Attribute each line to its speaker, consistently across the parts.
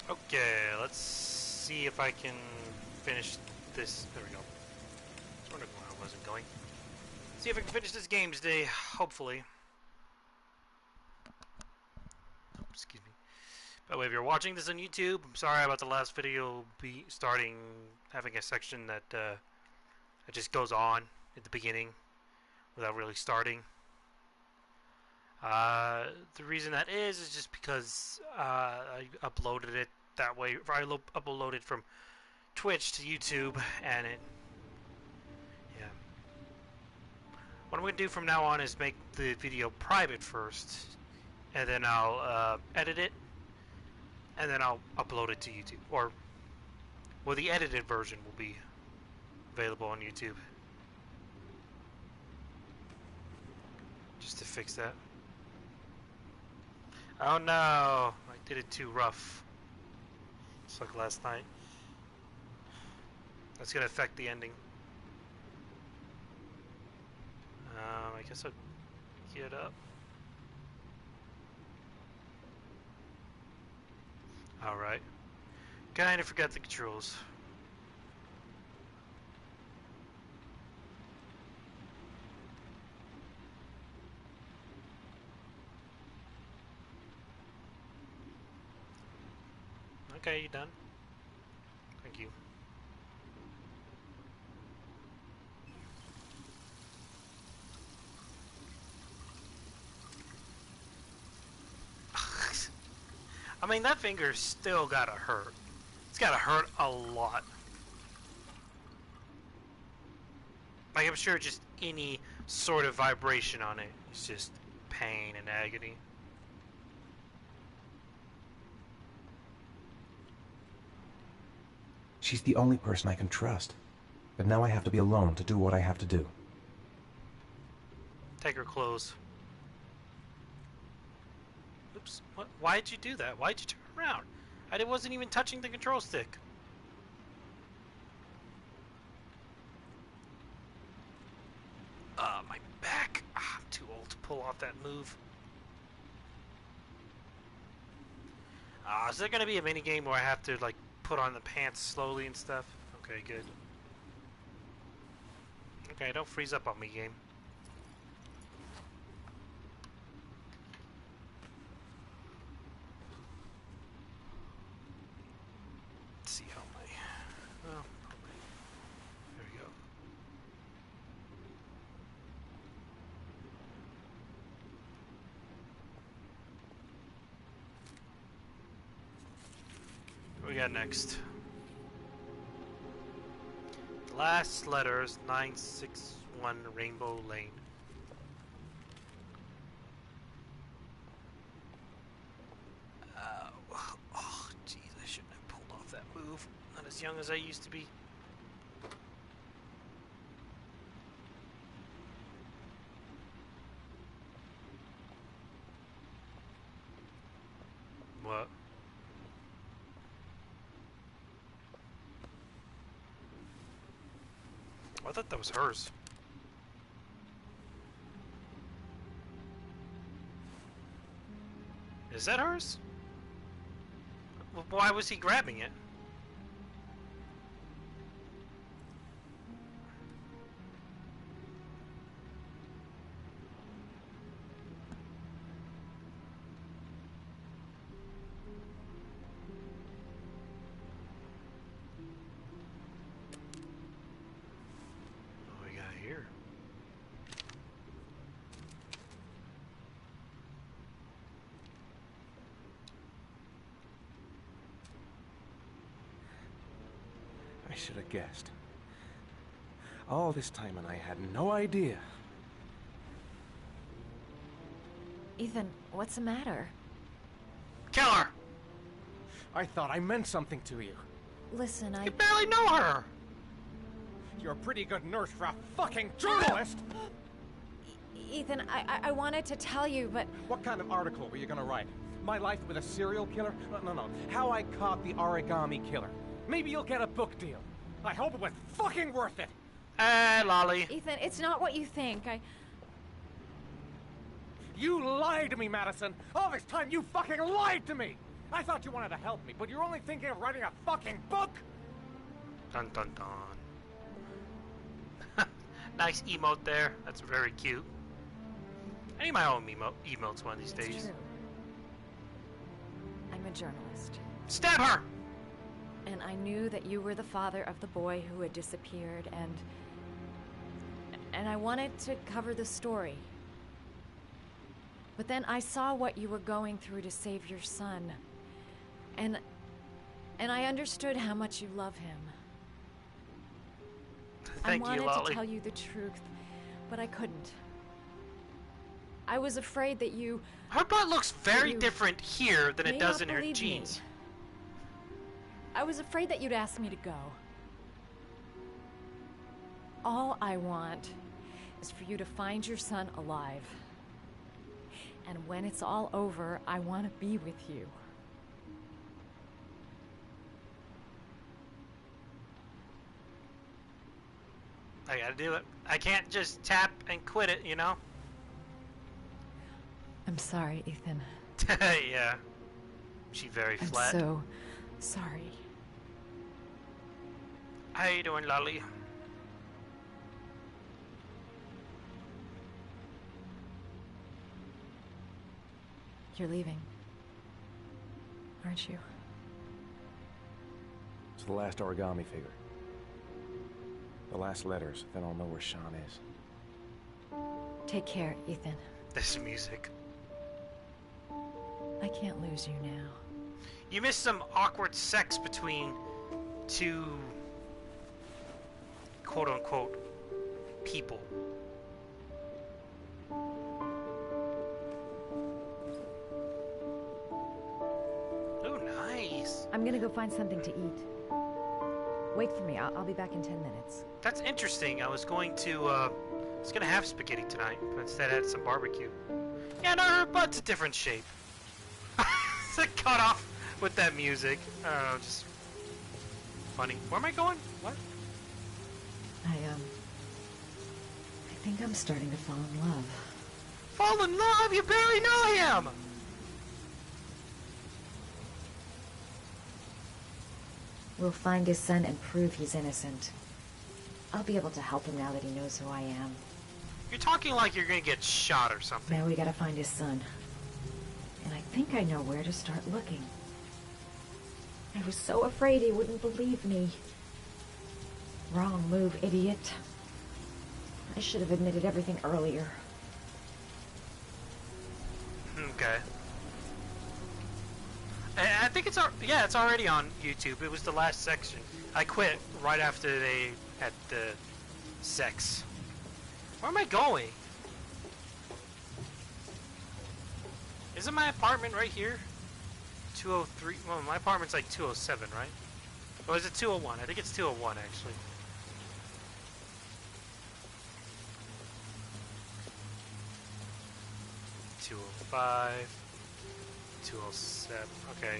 Speaker 1: Okay, let's see if I can finish this. There we go. I was wondering why I wasn't going. See if I can finish this game today, hopefully. Oh, excuse me. By the way, if you're watching this on YouTube, I'm sorry about the last video having a section that it just goes on at the beginning without really starting. The reason that is just because I uploaded it that way. I uploaded from Twitch to YouTube, and yeah. What I'm going to do from now on is make the video private first, and then I'll edit it, and then I'll upload it to YouTube. Well, the edited version will be available on YouTube. Just to fix that. Oh no! I did it too rough. Just like last night. That's gonna affect the ending. I guess I'll get up. Alright. Kinda forgot the controls. Okay, you done? Thank you. I mean, that finger's still gotta hurt. It's gotta hurt a lot. Like, I'm sure just any sort of vibration on it is just pain and agony.
Speaker 2: She's the only person I can trust. But now I have to be alone to do what I have to do.
Speaker 1: Take her clothes. Oops. What? Why'd you do that? Why'd you turn around? I wasn't even touching the control stick. My back. I'm too old to pull off that move. Is there gonna be a minigame where I have to, like, put on the pants slowly and stuff? Okay, good. Okay, don't freeze up on me, game. Let's see how my... Oh, there we go. What we got next? Last letters, 961 Rainbow Lane. Oh, jeez, I shouldn't have pulled off that move. Not as young as I used to be. What? I thought that was hers. Is that hers? Why was he grabbing it? What do we got here?
Speaker 2: I should have guessed. All this time and I had no idea.
Speaker 3: Ethan, what's the matter?
Speaker 1: Kill her!
Speaker 2: I thought I meant something to you.
Speaker 3: Listen,
Speaker 1: You barely know her!
Speaker 2: You're a pretty good nurse for a fucking journalist!
Speaker 3: Ethan, I wanted to tell you, but...
Speaker 2: What kind of article were you gonna write? My life with a serial killer? No. How I caught the origami killer. Maybe you'll get a book deal. I hope it was fucking worth it!
Speaker 1: Lolly.
Speaker 3: Ethan, it's not what you think.
Speaker 2: You lied to me, Madison! All this time you fucking lied to me! I thought you wanted to help me, but you're only thinking of writing a fucking book?
Speaker 1: Dun dun dun. Nice emote there. That's very cute. I need my own emotes one of these
Speaker 3: It's
Speaker 1: days.
Speaker 3: true. I'm a journalist.
Speaker 1: Stab her!
Speaker 3: And I knew that you were the father of the boy who had disappeared, and I wanted to cover the story. But then I saw what you were going through to save your son. And I understood how much you love him.
Speaker 1: Thank
Speaker 3: I
Speaker 1: you,
Speaker 3: wanted
Speaker 1: Lolly.
Speaker 3: to tell you the truth, but I couldn't. I was afraid that you
Speaker 1: Her butt looks very
Speaker 3: You
Speaker 1: different here than
Speaker 3: may
Speaker 1: it does
Speaker 3: not
Speaker 1: in her
Speaker 3: believe me.
Speaker 1: jeans.
Speaker 3: I was afraid that you'd ask me to go. All I want is for you to find your son alive. And when it's all over, I want to be with you.
Speaker 1: I gotta do it. I can't just tap and quit it, you know?
Speaker 3: I'm sorry, Ethan.
Speaker 1: Yeah. She very
Speaker 3: I'm
Speaker 1: flat.
Speaker 3: so sorry.
Speaker 1: How you doing, Lolly?
Speaker 3: You're leaving, aren't you?
Speaker 2: It's the last origami figure. The last letters, then I'll know where Sean is.
Speaker 3: Take care, Ethan.
Speaker 1: This music.
Speaker 3: I can't lose you now.
Speaker 1: You missed some awkward sex between two quote-unquote people. Oh, nice.
Speaker 3: I'm gonna go find something to eat. Wait for me. I'll be back in 10 minutes.
Speaker 1: That's interesting. I was going to have spaghetti tonight, but instead I had some barbecue. Yeah, no, her butt's a different shape. It's cut off with that music. I don't know, just funny. Where am I going? What?
Speaker 3: I think I'm starting to fall in love.
Speaker 1: Fall in love? You barely know him!
Speaker 3: We'll find his son and prove he's innocent. I'll be able to help him now that he knows who I am.
Speaker 1: You're talking like you're gonna get shot or something.
Speaker 3: Now we gotta find his son. And I think I know where to start looking. I was so afraid he wouldn't believe me. Wrong move, idiot. I should have admitted everything earlier.
Speaker 1: Okay. I think it's it's already on YouTube. It was the last section. I quit right after they had the sex. Where am I going? Isn't my apartment right here? 203. Well, my apartment's like 207, right? Or is it 201? I think it's 201 actually. $205, $207. Okay.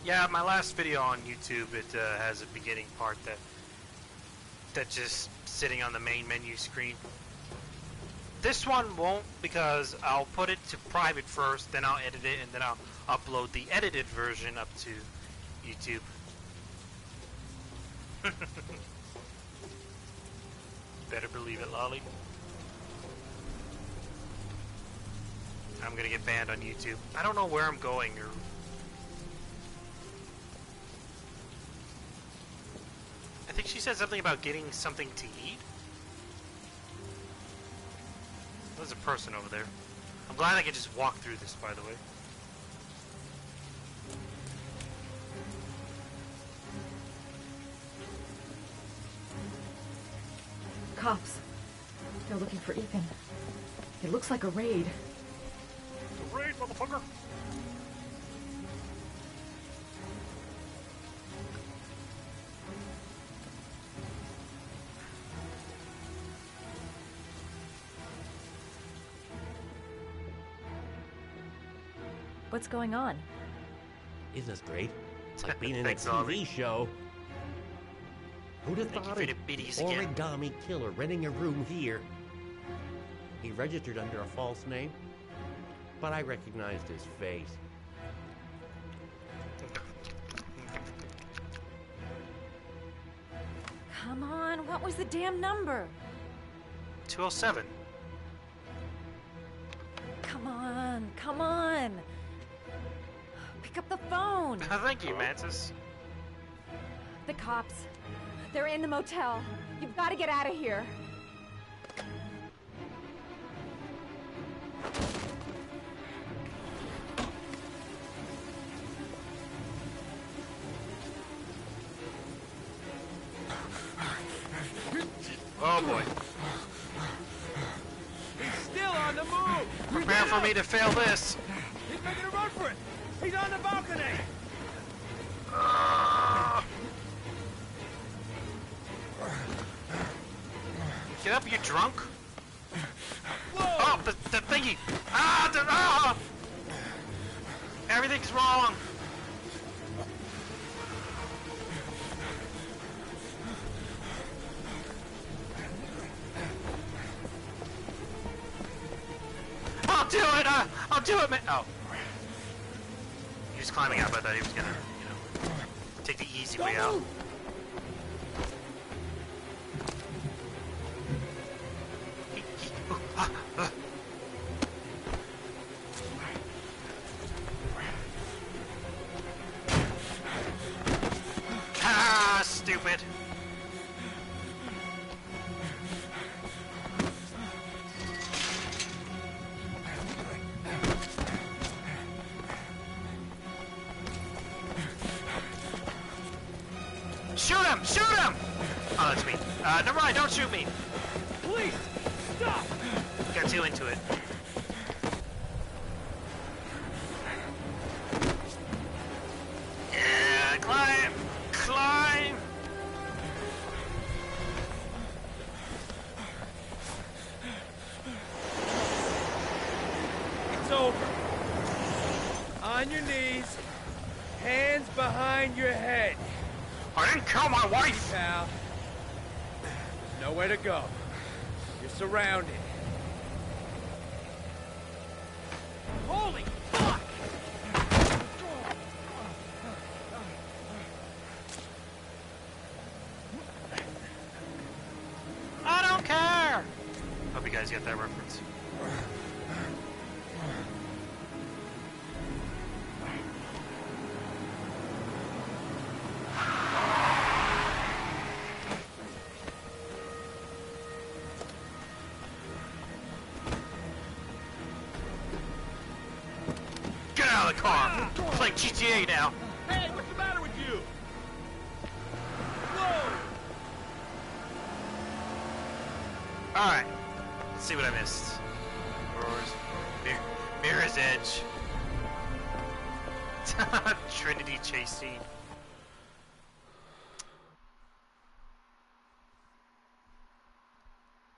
Speaker 1: Yeah, my last video on YouTube, it has a beginning part that just sitting on the main menu screen. This one won't, because I'll put it to private first, then I'll edit it, and then I'll upload the edited version up to YouTube. Better believe it, Lolly. I'm gonna get banned on YouTube. I don't know where I'm going, or... I think she said something about getting something to eat. There's a person over there. I'm glad I can just walk through this, by the way.
Speaker 3: Cops. They're looking for Ethan. It looks like a raid.
Speaker 2: It's a raid, motherfucker!
Speaker 3: What's going on?
Speaker 4: Isn't this great? It's like being in a
Speaker 1: Thanks, Ollie.
Speaker 4: TV show. Who'd have
Speaker 1: Thank you
Speaker 4: thought
Speaker 1: for
Speaker 4: it?
Speaker 1: the biddies again.
Speaker 4: Origami killer renting a room here. He registered under a false name, but I recognized his face.
Speaker 3: Come on, what was the damn number?
Speaker 1: 207.
Speaker 3: Come on, come on. Pick up the phone.
Speaker 1: Thank you, Mantis.
Speaker 3: The cops. They're in the motel. You've got to get out of here.
Speaker 1: Oh boy.
Speaker 2: He's still on the move!
Speaker 1: Prepare for me to fail this.
Speaker 2: He's making a run for it! He's on the balcony!
Speaker 1: Get up, you drunk?
Speaker 2: Whoa!
Speaker 1: Oh, the thingy! Ah! Everything's wrong! I'll do it! I'll do it, man! Oh. He was climbing up. I thought he was gonna, take the easy way out. Ah, stupid! Shoot him! Shoot him! Oh, that's me. Never mind, don't shoot me.
Speaker 2: Please, stop!
Speaker 1: Got too into it. Yeah, climb! Climb!
Speaker 2: It's over. On your knees, hands behind your head.
Speaker 1: I didn't kill my wife!
Speaker 2: Pal, nowhere to go. You're surrounded. Holy fuck!
Speaker 1: I don't care! Hope you guys get that reference. Get out of the car! We're playing GTA now.
Speaker 2: Hey, what's the matter with you? Whoa!
Speaker 1: Alright. Let's see what I missed. Mirror's Edge. Trinity chase scene.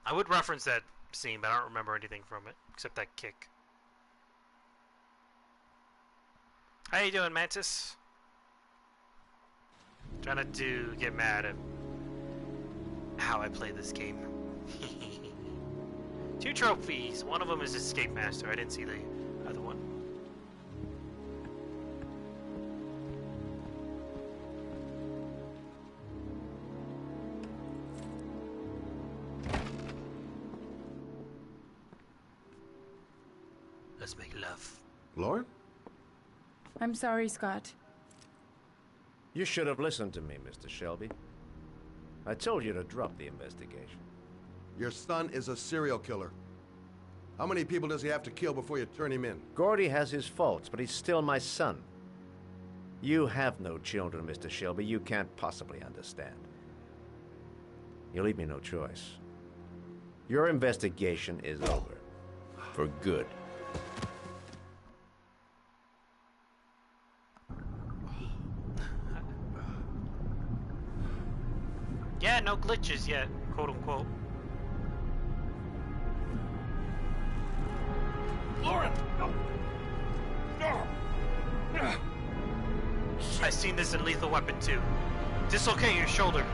Speaker 1: I would reference that scene, but I don't remember anything from it, except that kick. How you doing, Mantis? Try not to get mad at how I play this game. 2 trophies. One of them is Escape Master. I didn't see the other one. Let's make love.
Speaker 5: Lauren?
Speaker 6: I'm sorry, Scott.
Speaker 5: You should have listened to me, Mr. Shelby. I told you to drop the investigation.
Speaker 7: Your son is a serial killer. How many people does he have to kill before you turn him in?
Speaker 5: Gordy has his faults, but he's still my son. You have no children, Mr. Shelby. You can't possibly understand. You leave me no choice. Your investigation is over. For good.
Speaker 1: Yeah, no glitches yet, quote unquote.
Speaker 2: Lauren!
Speaker 1: I've seen this in Lethal Weapon 2. Dislocate your shoulder.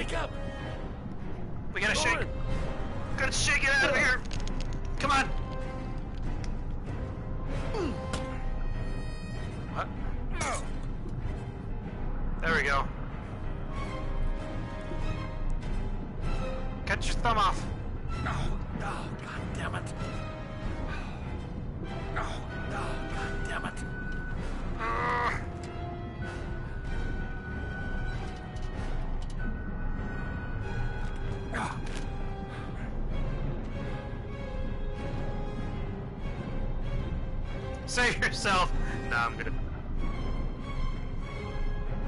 Speaker 2: wake up!
Speaker 1: We gotta shake.
Speaker 2: Lauren!
Speaker 1: Gotta shake it out of here. Come on. What? There we go. Cut your thumb off.
Speaker 2: Oh, God damn it. Oh, God damn it.
Speaker 1: Save yourself. Nah, I'm gonna.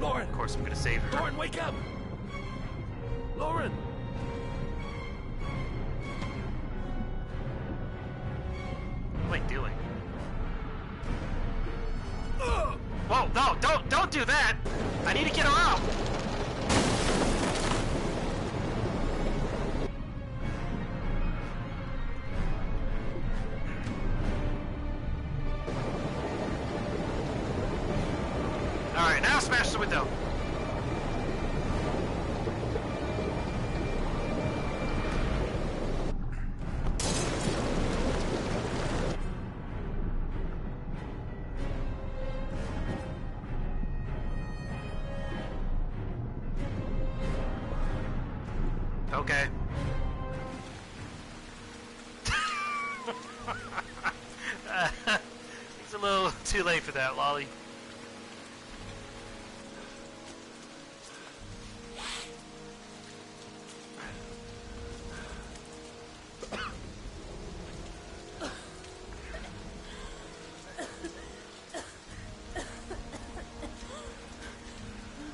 Speaker 2: Lauren!
Speaker 1: Of course, I'm gonna save her.
Speaker 2: Lauren, wake up! Lauren!
Speaker 1: What am I doing? Whoa! No! Don't do that! I need to get her out. Alright, now smash the window. Okay. It's a little too late for that, Lolly.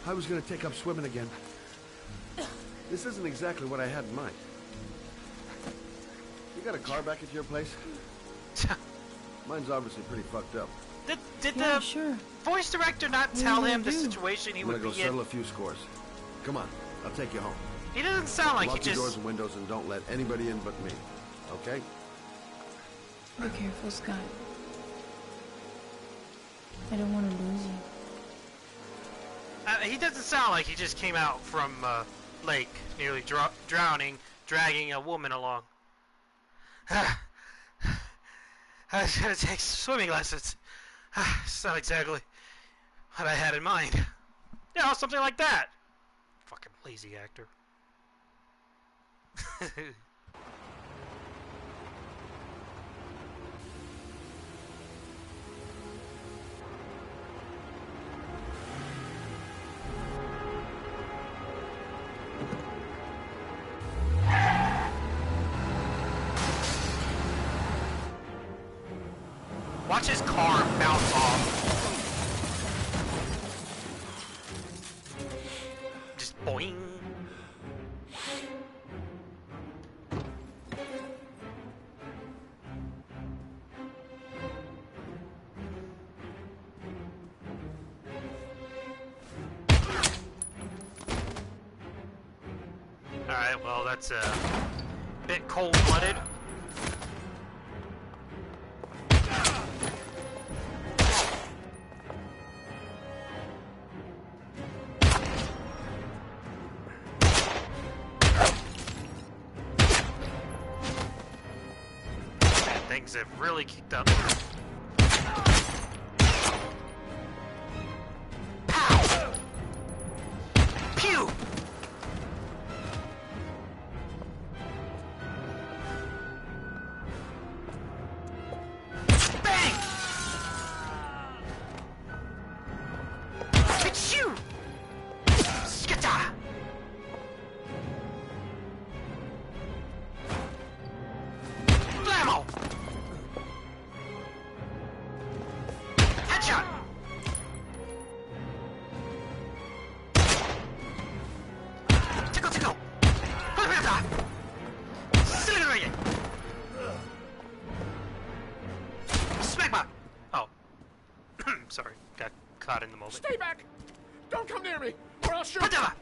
Speaker 7: I was gonna take up swimming again. This isn't exactly what I had in mind. You got a car back at your place? Mine's obviously pretty fucked up.
Speaker 1: Did
Speaker 6: Yeah,
Speaker 1: the
Speaker 6: sure.
Speaker 1: voice director not
Speaker 6: What are
Speaker 1: tell
Speaker 6: you
Speaker 1: him
Speaker 6: gonna
Speaker 1: the
Speaker 6: do?
Speaker 1: situation he
Speaker 7: I'm gonna
Speaker 1: would
Speaker 7: go
Speaker 1: be
Speaker 7: settle
Speaker 1: in?
Speaker 7: a few scores. Come on, I'll take you home.
Speaker 1: He doesn't sound like he
Speaker 7: Lock your doors
Speaker 1: just...
Speaker 7: and windows and don't let anybody in but me. Okay?
Speaker 6: Be careful, Scott. I don't want to lose you.
Speaker 1: He doesn't sound like he just came out from lake, nearly drowning, dragging a woman along. I was gonna take swimming lessons. It's not exactly what I had in mind. You know, something like that. Fucking lazy actor. Watch his car bounce off. Just boing. Alright, well, that's a bit cold-blooded. Things have really kicked up. Pow! Pew! Bang! Achoo! Skata! Blammo! Headshot! Tickle, tickle! Pata! Accelerating! Smegma! Oh. Sorry, got caught in the moment.
Speaker 2: Stay back! Don't come near me, or I'll shoot!
Speaker 1: Padilla!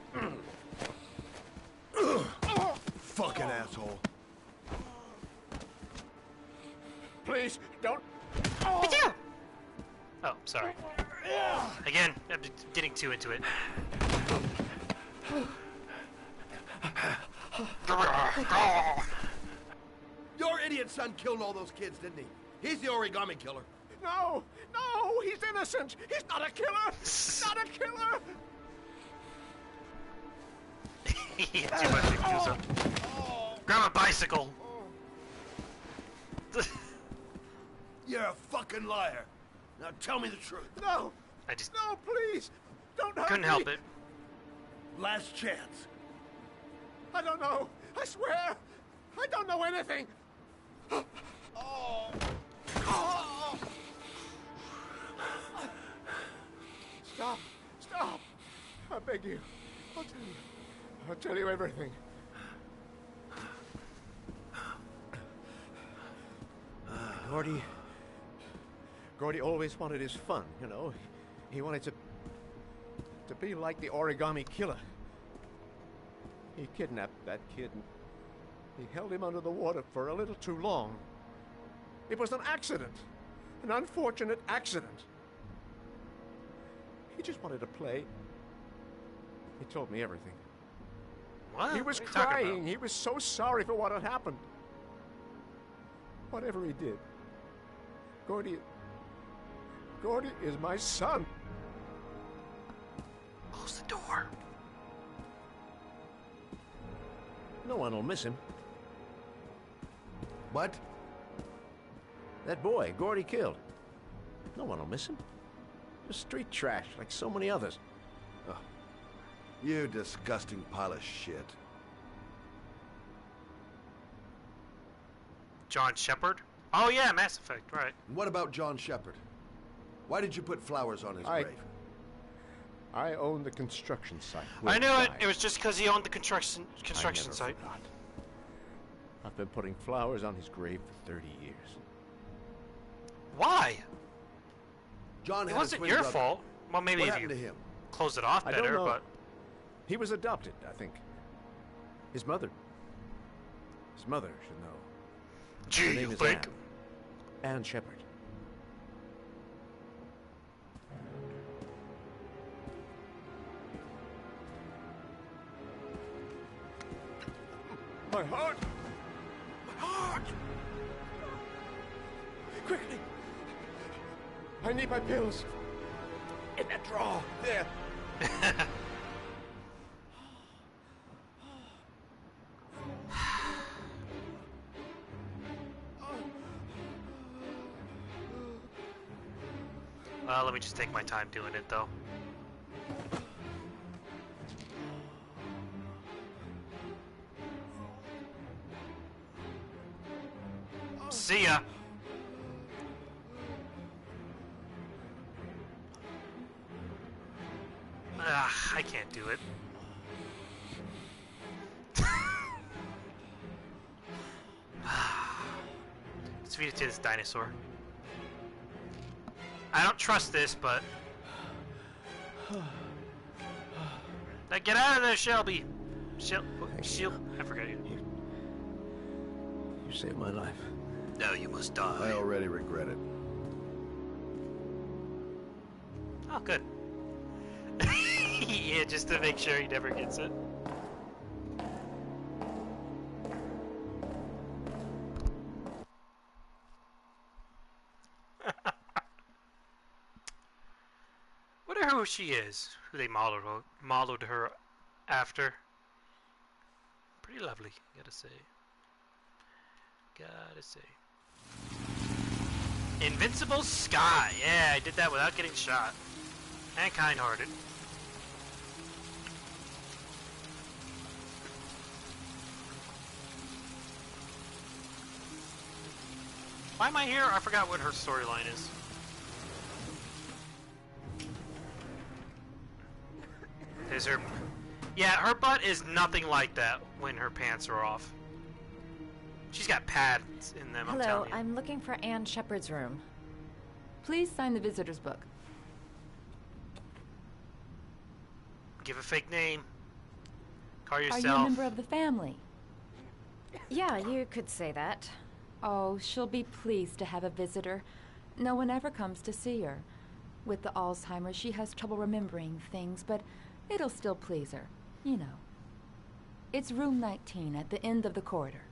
Speaker 7: Fucking asshole.
Speaker 2: Please, don't...
Speaker 1: Padilla! Oh, sorry. Again, I'm getting too into it.
Speaker 7: Your idiot son killed all those kids, didn't he? He's the origami killer.
Speaker 2: No, no, he's innocent. He's not a killer. Not a killer.
Speaker 1: Too much Yakuza. Grab a bicycle.
Speaker 7: You're a fucking liar. Now tell me the truth.
Speaker 2: No,
Speaker 1: I just
Speaker 2: no, please, don't hurt
Speaker 1: couldn't
Speaker 2: me.
Speaker 1: help it.
Speaker 7: Last chance.
Speaker 2: I don't know. I swear, I don't know anything. Stop, stop. I beg you. I'll tell you. I'll tell you everything.
Speaker 5: Gordy always wanted his fun, you know. He wanted to be like the origami killer. He kidnapped that kid and he held him under the water for a little too long. It was an accident. An unfortunate accident. He just wanted to play. He told me everything.
Speaker 1: What?
Speaker 5: He was
Speaker 1: What are you talking
Speaker 5: crying.
Speaker 1: about?
Speaker 5: He was so sorry for what had happened. Whatever he did, Gordy is my son.
Speaker 1: Close the door.
Speaker 5: No one will miss him.
Speaker 7: What?
Speaker 5: That boy, Gordy killed. No one will miss him. Just street trash, like so many others.
Speaker 7: You disgusting pile of shit.
Speaker 1: John Shepard? Oh yeah, Mass Effect, right.
Speaker 7: What about John Shepard? Why did you put flowers on his
Speaker 5: I
Speaker 7: grave?
Speaker 5: I own the construction site.
Speaker 1: I knew
Speaker 5: where he
Speaker 1: it.
Speaker 5: died.
Speaker 1: It was just because he owned the construction
Speaker 5: I never
Speaker 1: site.
Speaker 5: forgot. I've been putting flowers on his grave for 30 years.
Speaker 1: Why?
Speaker 7: John
Speaker 1: It
Speaker 7: had a
Speaker 1: wasn't
Speaker 7: twin
Speaker 1: your
Speaker 7: brother.
Speaker 1: fault. Well, maybe
Speaker 7: What
Speaker 1: if
Speaker 7: happened
Speaker 1: you
Speaker 7: to him?
Speaker 1: closed it off
Speaker 5: I don't
Speaker 1: better,
Speaker 5: know.
Speaker 1: but
Speaker 5: He was adopted, I think. His mother should know.
Speaker 1: gee,
Speaker 5: Her
Speaker 1: you
Speaker 5: name is
Speaker 1: think?
Speaker 5: Anne Shepard.
Speaker 2: My heart! My heart! Quickly! I need my pills. In that drawer. There.
Speaker 1: Let me just take my time doing it, though. See ya. I can't do it. Let's feed it to this dinosaur. I don't trust this, but... Now get out of there, Shelby! I forgot you.
Speaker 5: You saved my life.
Speaker 1: No, you must
Speaker 7: I
Speaker 1: die.
Speaker 7: already regret it.
Speaker 1: Oh, good. Yeah, just to make sure he never gets it. Wonder who she is. Who they modeled her after. Pretty lovely, gotta say. Gotta say. Invincible Sky. Yeah, I did that without getting shot. And kind-hearted. Why am I here? I forgot what her storyline is. Is her... Yeah, her butt is nothing like that when her pants are off. She's got pads in them, I'm
Speaker 3: Hello,
Speaker 1: telling you.
Speaker 3: I'm looking for Anne Shepard's room.
Speaker 8: Please sign the visitor's book.
Speaker 1: Give a fake name. Call
Speaker 8: Are
Speaker 1: yourself.
Speaker 8: you a member of the family?
Speaker 3: Yeah, you could say that.
Speaker 8: Oh, she'll be pleased to have a visitor. No one ever comes to see her. With the Alzheimer's, she has trouble remembering things, but it'll still please her. You know. It's room 19 at the end of the corridor.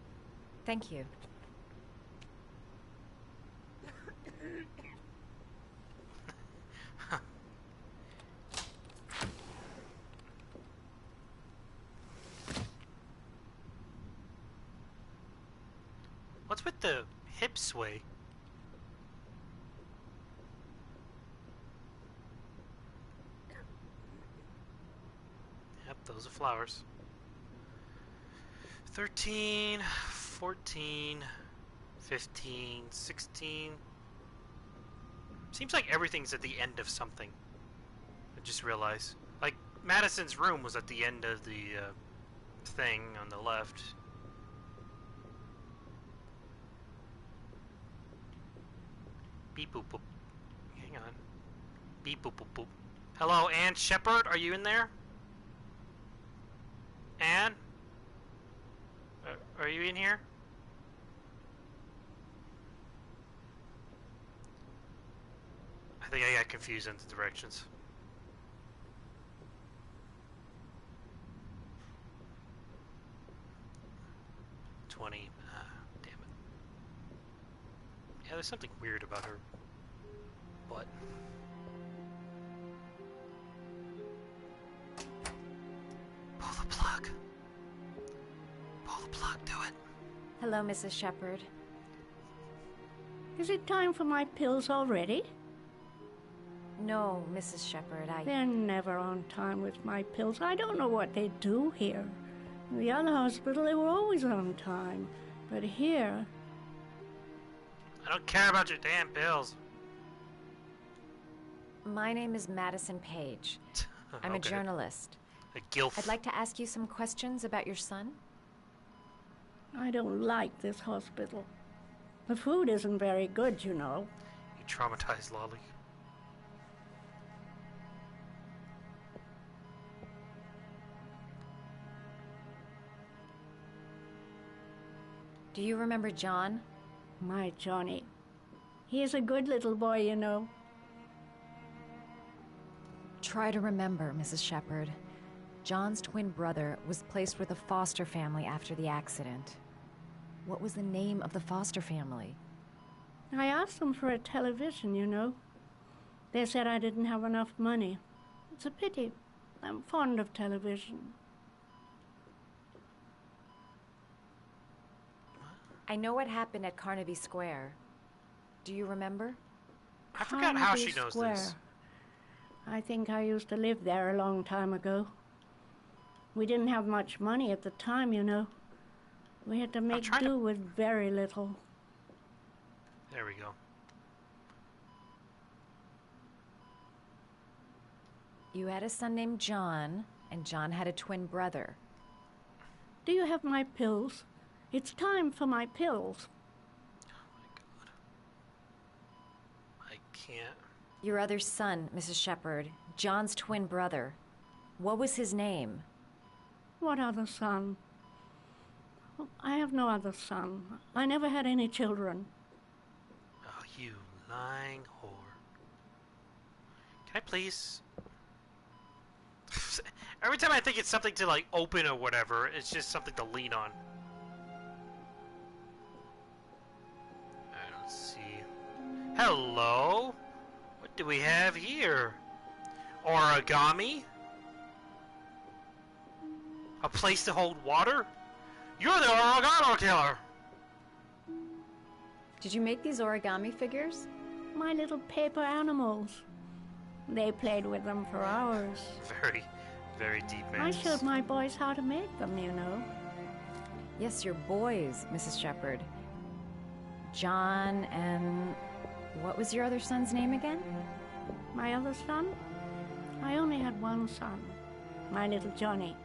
Speaker 3: Thank you.
Speaker 1: What's with the hip sway? Yep, those are flowers. 13, 14, 15, 16. Seems like everything's at the end of something. I just realized. Like, Madison's room was at the end of the thing on the left. Beep boop boop. Hang on. Beep boop boop boop. Hello, Ann Shepard, are you in there? Ann? Are you in here? I think I got confused on the directions. Damn it. Yeah, there's something weird about her butt. Pull the plug. Pull the plug, do it.
Speaker 3: Hello, Mrs. Shepard.
Speaker 9: Is it time for my pills already?
Speaker 3: No, Mrs. Shepard,
Speaker 9: They're never on time with my pills. I don't know what they do here. In the other hospital, they were always on time. But here...
Speaker 1: I don't care about your damn pills.
Speaker 3: My name is Madison Page. I'm a journalist.
Speaker 1: A gilf.
Speaker 3: I'd like to ask you some questions about your son.
Speaker 9: I don't like this hospital. The food isn't very good, you know.
Speaker 1: You traumatized Lolly.
Speaker 3: Do you remember John?
Speaker 9: My Johnny. He is a good little boy, you know.
Speaker 3: Try to remember, Mrs. Shepard. John's twin brother was placed with a foster family after the accident. What was the name of the foster family?
Speaker 9: I asked them for a television, you know. They said I didn't have enough money. It's a pity. I'm fond of television.
Speaker 3: I know what happened at Carnaby Square. Do you remember?
Speaker 1: I forgot how
Speaker 9: Carnaby
Speaker 1: she knows
Speaker 9: Square.
Speaker 1: this.
Speaker 9: I think I used to live there a long time ago. We didn't have much money at the time, you know. We had to make do with very little.
Speaker 1: There we go.
Speaker 3: You had a son named John, and John had a twin brother.
Speaker 9: Do you have my pills? It's time for my pills.
Speaker 1: Oh my god. I can't.
Speaker 3: Your other son, Mrs. Shepard, John's twin brother. What was his name?
Speaker 9: What other son? Oh, I have no other son. I never had any children.
Speaker 1: Oh, you lying whore. Can I please? Every time I think it's something to like open or whatever, it's just something to lean on. I don't see. Hello? What do we have here? Origami? A place to hold water? You're the origami killer!
Speaker 8: Did you make these origami figures?
Speaker 9: My little paper animals. They played with them for hours.
Speaker 1: Very, very deep, man.
Speaker 9: I showed my boys how to make them, you know.
Speaker 3: Yes, your boys, Mrs. Shepard. John and... what was your other son's name again?
Speaker 9: My other son? I only had one son. My little Johnny.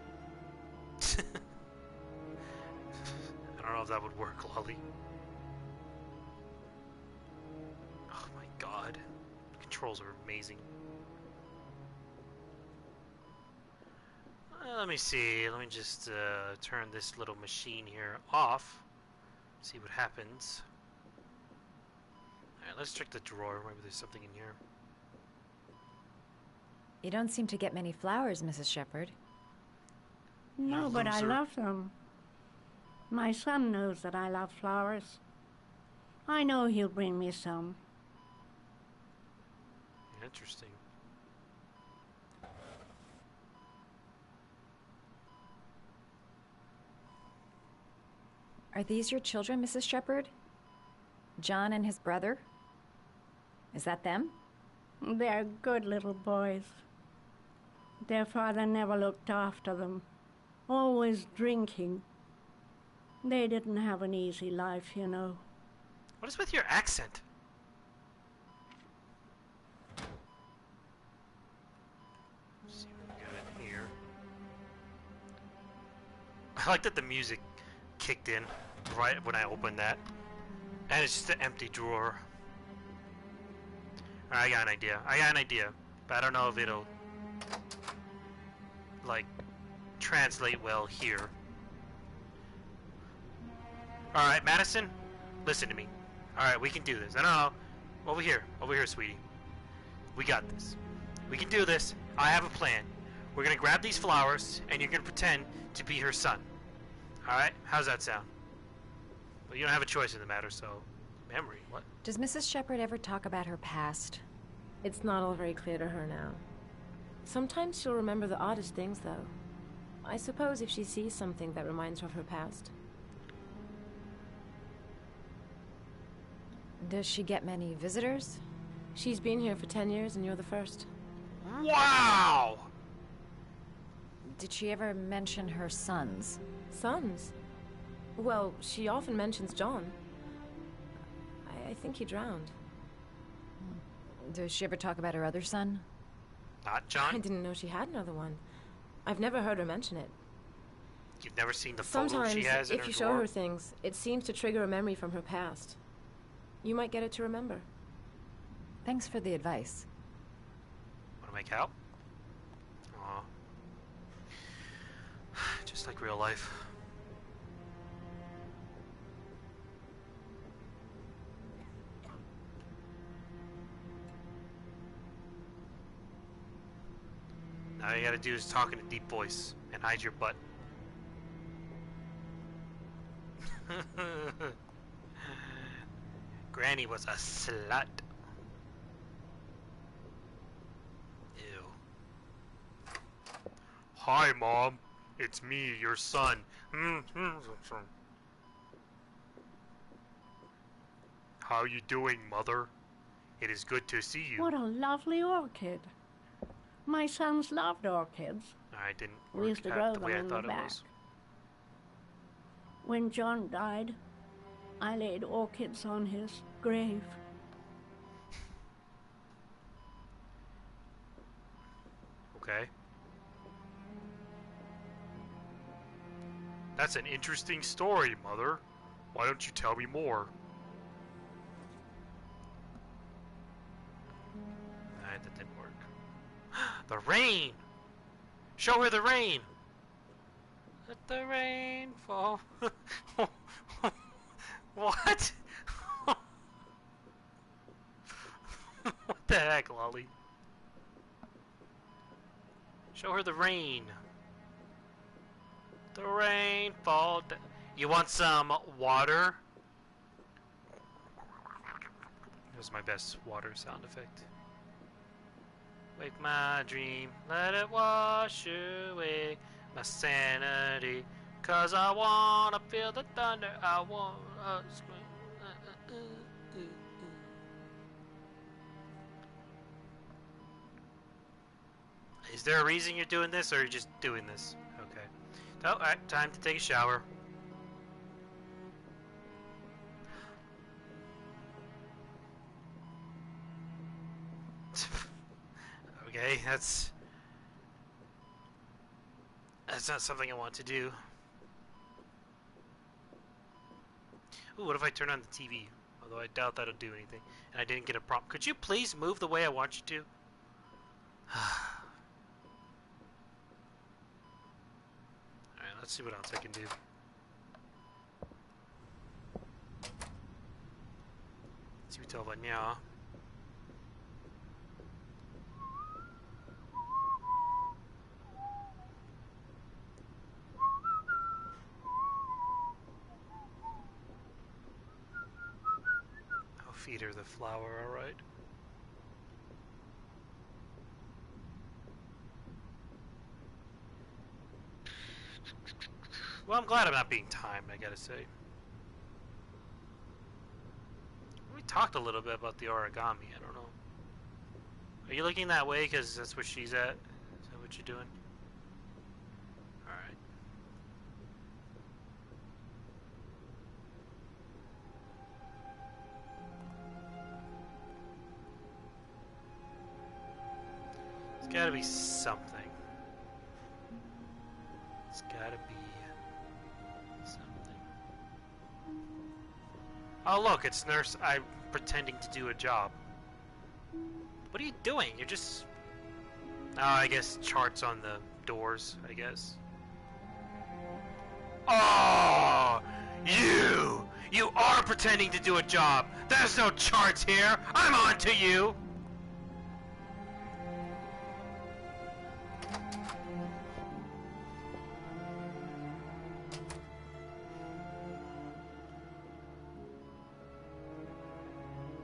Speaker 1: I don't know if that would work, Lolly. Oh my god. The controls are amazing. Let me see. Let me just turn this little machine here off. See what happens. Alright, let's check the drawer. Maybe there's something in here.
Speaker 3: You don't seem to get many flowers, Mrs. Shepard.
Speaker 9: No, but I
Speaker 1: loser.
Speaker 9: love them. My son knows that I love flowers. I know he'll bring me some.
Speaker 1: Interesting.
Speaker 3: Are these your children, Mrs. Shepherd? John and his brother? Is that them?
Speaker 9: They're good little boys. Their father never looked after them, always drinking. They didn't have an easy life, you know.
Speaker 1: What is with your accent? Let's see what we got in here. I like that the music kicked in right when I opened that. And it's just an empty drawer. Alright, I got an idea. But I don't know if it'll, like, translate well here. Alright, Madison, listen to me. Alright, we can do this. No. Over here, sweetie. We got this. We can do this. I have a plan. We're gonna grab these flowers, and you're gonna pretend to be her son. Alright? How's that sound? Well, you don't have a choice in the matter, so... Memory, what?
Speaker 3: Does Mrs. Shepherd ever talk about her past?
Speaker 10: It's not all very clear to her now. Sometimes she'll remember the oddest things, though. I suppose if she sees something that reminds her of her past.
Speaker 3: Does she get many visitors?
Speaker 10: She's been here for 10 years and you're the first.
Speaker 1: Wow!
Speaker 3: Did she ever mention her sons?
Speaker 10: Sons? Well, she often mentions John. I think he drowned.
Speaker 3: Does she ever talk about her other son?
Speaker 1: Not John?
Speaker 10: I didn't know she had another one. I've never heard her mention it.
Speaker 1: You've never seen the photo
Speaker 10: Sometimes,
Speaker 1: she has in her
Speaker 10: if you show
Speaker 1: drawer?
Speaker 10: her things, it seems to trigger a memory from her past. You might get it to remember.
Speaker 3: Thanks for the advice.
Speaker 1: Wanna make out? Aw. Just like real life. Now all you gotta do is talk in a deep voice and hide your butt. Granny was a slut. Ew. Hi, Mom. It's me, your son. How you doing, Mother? It is good to see you.
Speaker 9: What a lovely orchid. My sons loved orchids.
Speaker 1: I didn't
Speaker 9: We
Speaker 1: work
Speaker 9: used to
Speaker 1: out
Speaker 9: grow
Speaker 1: the
Speaker 9: them
Speaker 1: way I
Speaker 9: in the
Speaker 1: thought it
Speaker 9: back.
Speaker 1: was.
Speaker 9: When John died, I laid orchids on his grave.
Speaker 1: Okay. That's an interesting story, Mother. Why don't you tell me more? Alright, that didn't work. The rain! Show her the rain! Let the rain fall. What? What the heck, Lolly? Show her the rain. The rain fall. You want some water? It was my best water sound effect. Wake my dream, let it wash away my sanity. 'Cause I wanna feel the thunder, I wanna scream. Is there a reason you're doing this, or are you just doing this? Okay. Oh, alright, time to take a shower. Okay, that's not something I want to do. Ooh, what if I turn on the TV? Although I doubt that'll do anything. And I didn't get a prompt. Could you please move the way I want you to? Alright, let's see what else I can do. See what about now. Feed her the flower, alright. Well, I'm glad I'm not being timed, I gotta say. We talked a little bit about the origami, I don't know. Are you looking that way because that's where she's at? Is that what you're doing? Alright. There's gotta be something. It's gotta be something. Oh look, it's Nurse. I'm pretending to do a job. What are you doing? You're just... Oh, I guess charts on the doors, I guess. Oh! You! You are pretending to do a job! There's no charts here! I'm on to you!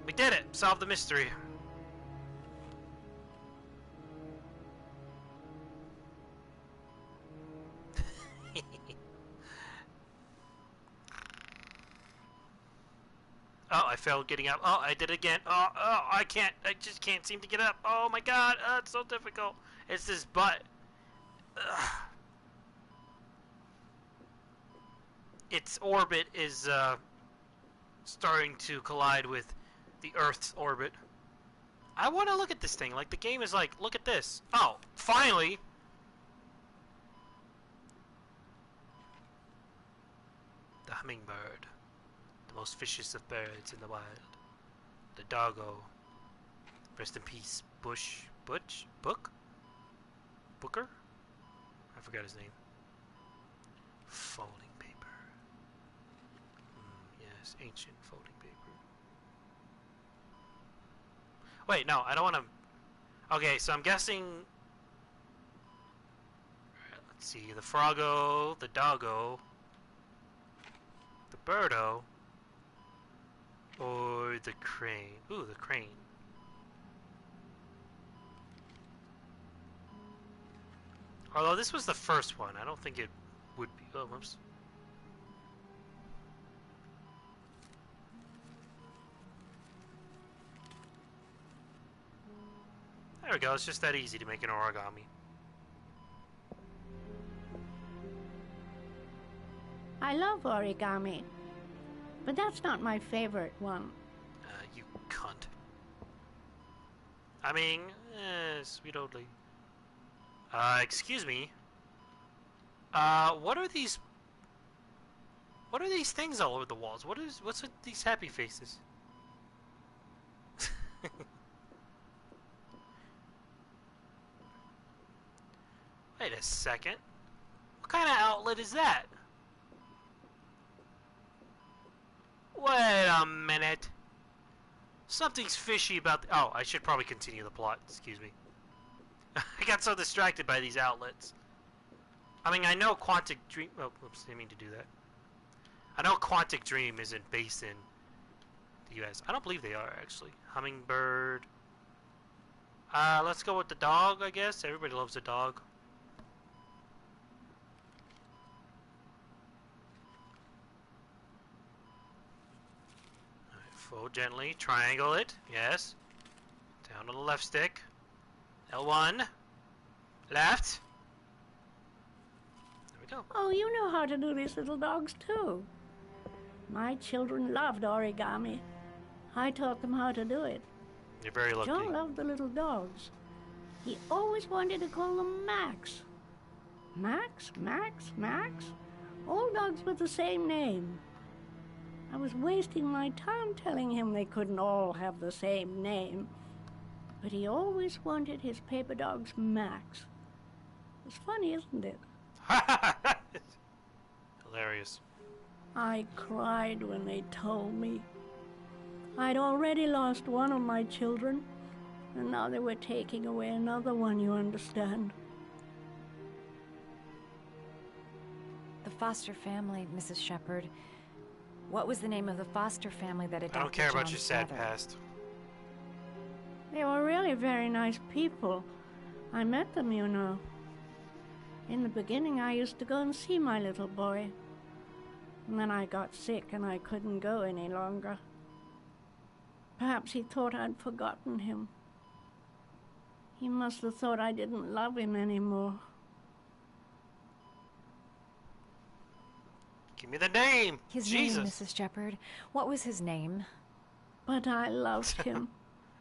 Speaker 1: We did it! Solved the mystery. Oh, I failed getting up. Oh, I did it again. Oh, I can't. I just can't seem to get up. Oh my god, it's so difficult. It's this butt. Ugh. Its orbit is starting to collide with the Earth's orbit. I want to look at this thing. Like, the game is like, look at this. Oh, finally. The hummingbird. The most vicious of birds in the wild. The doggo. Rest in peace, Booker? I forgot his name. Folding paper. Yes, ancient folding paper. Wait, no, I don't want to... Okay, so I'm guessing... Let's see, the froggo, the doggo, the birdo, or the crane. Ooh, the crane. Although this was the first one, I don't think it would be. Oh, whoops. There we go, it's just that easy to make an origami.
Speaker 9: I love origami, but that's not my favorite one.
Speaker 1: You cunt. I mean, sweet old lady. Excuse me. What are these things all over the walls? What's with these happy faces? Wait a second. What kind of outlet is that? Wait a minute. Something's fishy about oh, I should probably continue the plot. Excuse me. I got so distracted by these outlets. I mean, I know Quantic Dream... Oh, oops, didn't mean to do that. I know Quantic Dream isn't based in the US. I don't believe they are, actually. Hummingbird. Let's go with the dog, I guess. Everybody loves a dog. Alright, fold gently. Triangle it. Yes. Down to the left stick. L1. Left. There we go.
Speaker 9: Oh, you know how to do these little dogs, too. My children loved origami. I taught them how to do it.
Speaker 1: You're very lucky.
Speaker 9: Joe loved the little dogs. He always wanted to call them Max. Max, Max, Max. All dogs with the same name. I was wasting my time telling him they couldn't all have the same name. But he always wanted his paper dogs Max. It's funny, isn't it?
Speaker 1: Hilarious.
Speaker 9: I cried when they told me. I'd already lost one of my children, and now they were taking away another one, you understand.
Speaker 8: The foster family, Mrs. Shepherd,
Speaker 3: What was the name of the foster family that adopted
Speaker 1: I don't care about
Speaker 3: John's
Speaker 1: your sad
Speaker 3: brother?
Speaker 1: past.
Speaker 9: They were really very nice people. I met them, you know. In the beginning, I used to go and see my little boy. And then I got sick and I couldn't go any longer. Perhaps he thought I'd forgotten him. He must have thought I didn't love him anymore.
Speaker 1: Give me the name!
Speaker 3: His
Speaker 1: Jesus!
Speaker 3: name, Mrs. Shepherd. What was his name?
Speaker 9: But I loved him.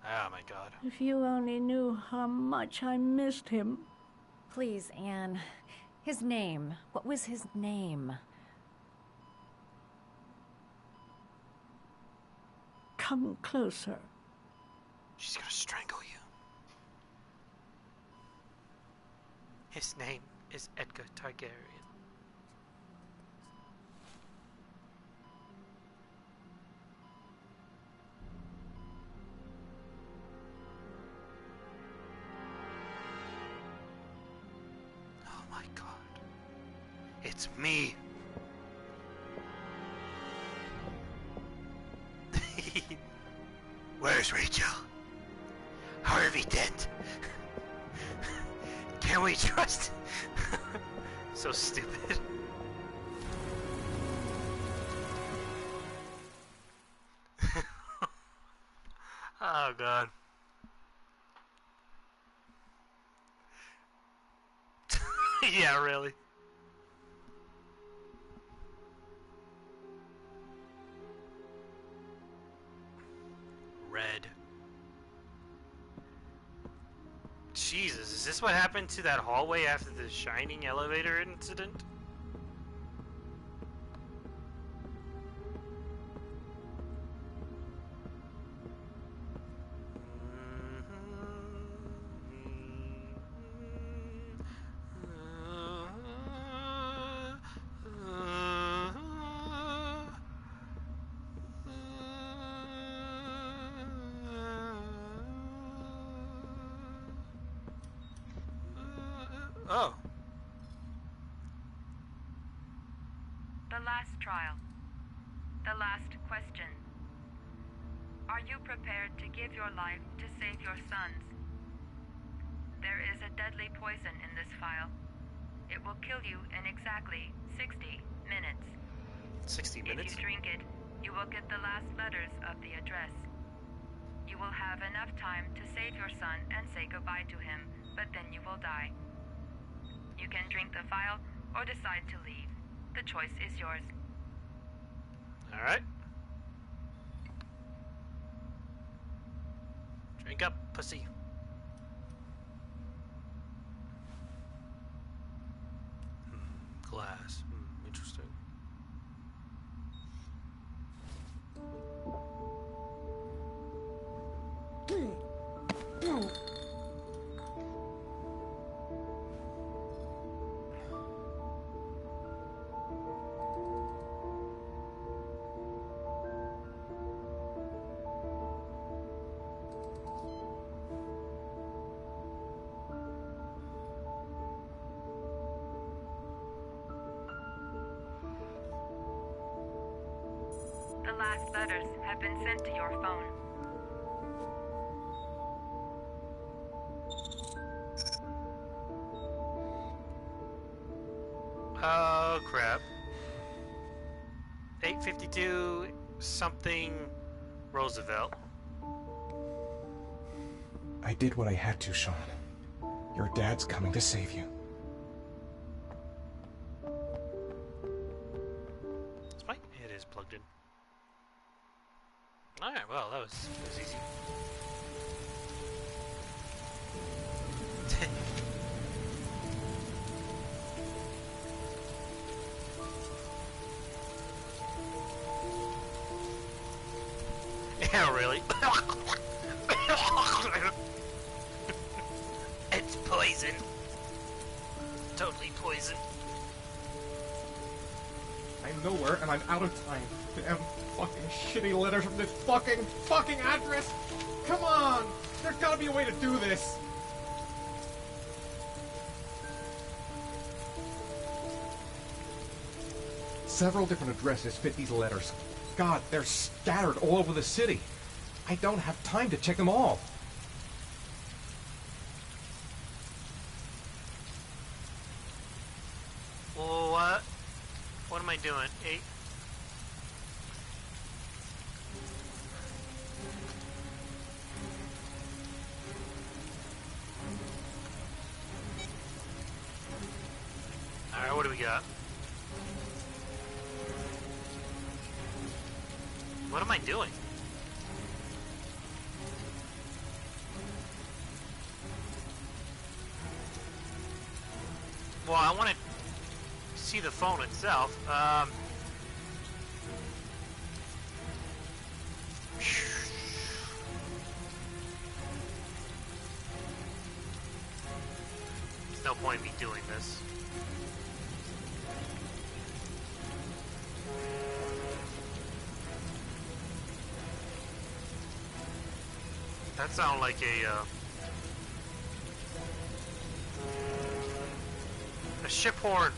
Speaker 1: Oh my god.
Speaker 9: If you only knew how much I missed him.
Speaker 3: Please, Anne. His name. What was his name?
Speaker 9: Come closer.
Speaker 1: She's gonna strangle you. His name is Edgar Targaryen. Oh my god. It's me. Where's Rachel? Harvey Dent. Can we trust? So stupid. Oh god. Yeah, really. Red. Jesus, is this what happened to that hallway after the shining elevator incident? Oh.
Speaker 11: The last trial. The last question. Are you prepared to give your life to save your sons? There is a deadly poison in this file. It will kill you in exactly 60 minutes.
Speaker 1: 60 minutes?
Speaker 11: If you drink it, you will get the last letters of the address. You will have enough time to save your son and say goodbye to him, but then you will die. You can drink the vial or decide to leave. The choice is yours.
Speaker 1: Alright. Drink up, pussy. Glass. Interesting.
Speaker 11: The last letters have been sent to your phone.
Speaker 1: Oh crap. 852 something Roosevelt.
Speaker 2: I did what I had to, Sean. Your dad's coming to save you.
Speaker 1: It is plugged in. Alright, well, that was easy. Yeah, really? It's poison. Totally poison.
Speaker 2: I'm nowhere, and I'm out of time. Damn fucking shitty letters from this fucking address! Come on! There's gotta be a way to do this! Several different addresses fit these letters. God, they're scattered all over the city. I don't have time to check them all.
Speaker 1: Well, what? What am I doing? 8? Alright, what do we got? What am I doing? Well, I want to see the phone itself. There's no point in me doing this. That sounded like a ship horn.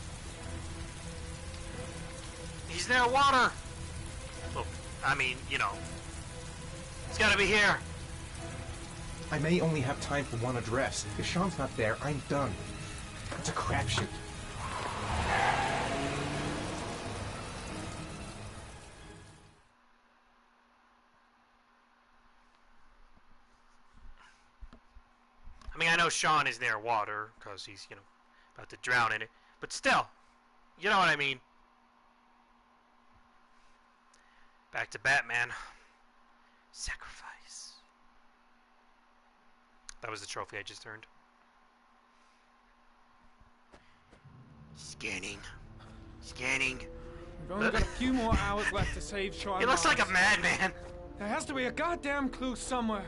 Speaker 1: He's near water. Oh, I mean, you know, it's gotta be here.
Speaker 2: I may only have time for one address. If Sean's not there, I'm done. It's a crapshoot.
Speaker 1: I mean, I know Sean is near water because he's, you know, about to drown in it. But still, you know what I mean. Back to Batman. Sacrifice. That was the trophy I just earned. Scanning. Scanning.
Speaker 12: We've only got a few more hours left to save Sean.
Speaker 1: He looks like a madman.
Speaker 12: There has to be a goddamn clue somewhere.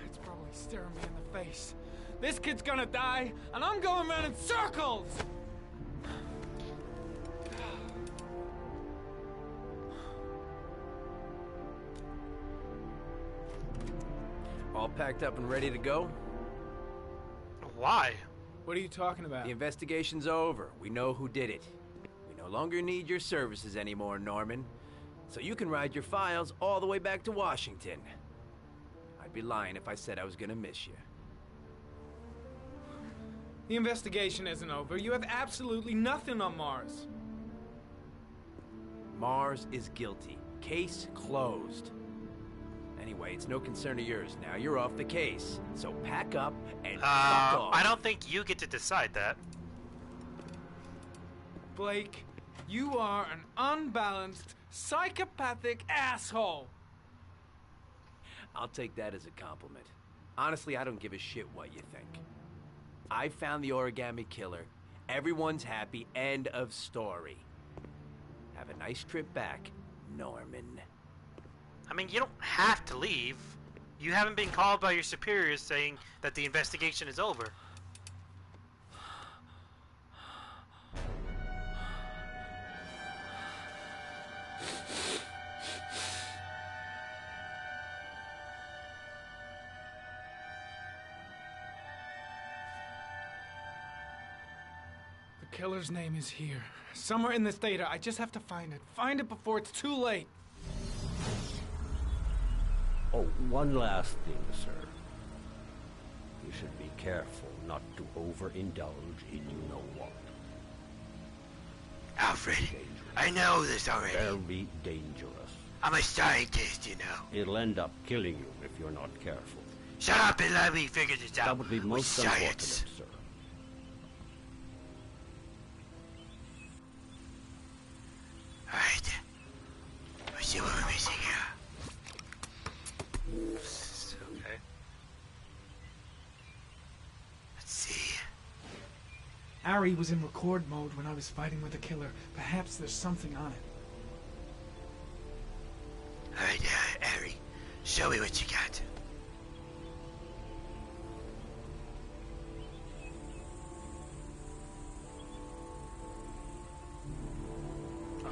Speaker 12: It's probably staring me in the face. This kid's gonna die, and I'm going around in circles!
Speaker 13: All packed up and ready to go?
Speaker 1: Why?
Speaker 12: What are you talking about?
Speaker 13: The investigation's over. We know who did it. We no longer need your services anymore, Norman. So you can ride your files all the way back to Washington. I'd be lying if I said I was gonna miss you.
Speaker 12: The investigation isn't over. You have absolutely nothing on Mars.
Speaker 13: Mars is guilty. Case closed. Anyway, it's no concern of yours now. You're off the case. So pack up and fuck off.
Speaker 1: I don't think you get to decide that.
Speaker 12: Blake, you are an unbalanced, psychopathic asshole.
Speaker 13: I'll take that as a compliment. Honestly, I don't give a shit what you think. I found the origami killer. Everyone's happy. End of story. Have a nice trip back, Norman.
Speaker 1: I mean, you don't have to leave. You haven't been called by your superiors saying that the investigation is over.
Speaker 12: The killer's name is here. Somewhere in this data. I just have to find it. Find it before it's too late.
Speaker 14: Oh, one last thing, sir. You should be careful not to overindulge in you-know-what.
Speaker 1: Alfred, I know this already.
Speaker 14: Very dangerous.
Speaker 1: I'm a scientist, you know.
Speaker 14: It'll end up killing you if you're not careful.
Speaker 1: Shut up and let me figure this out.
Speaker 14: That would be most
Speaker 1: with
Speaker 14: unfortunate,
Speaker 1: science.
Speaker 14: sir.
Speaker 1: Alright. Let's see what we're missing here. Okay. Let's see.
Speaker 12: Ari was in record mode when I was fighting with the killer. Perhaps there's something on it.
Speaker 1: Alright, Ari. Show me what you got.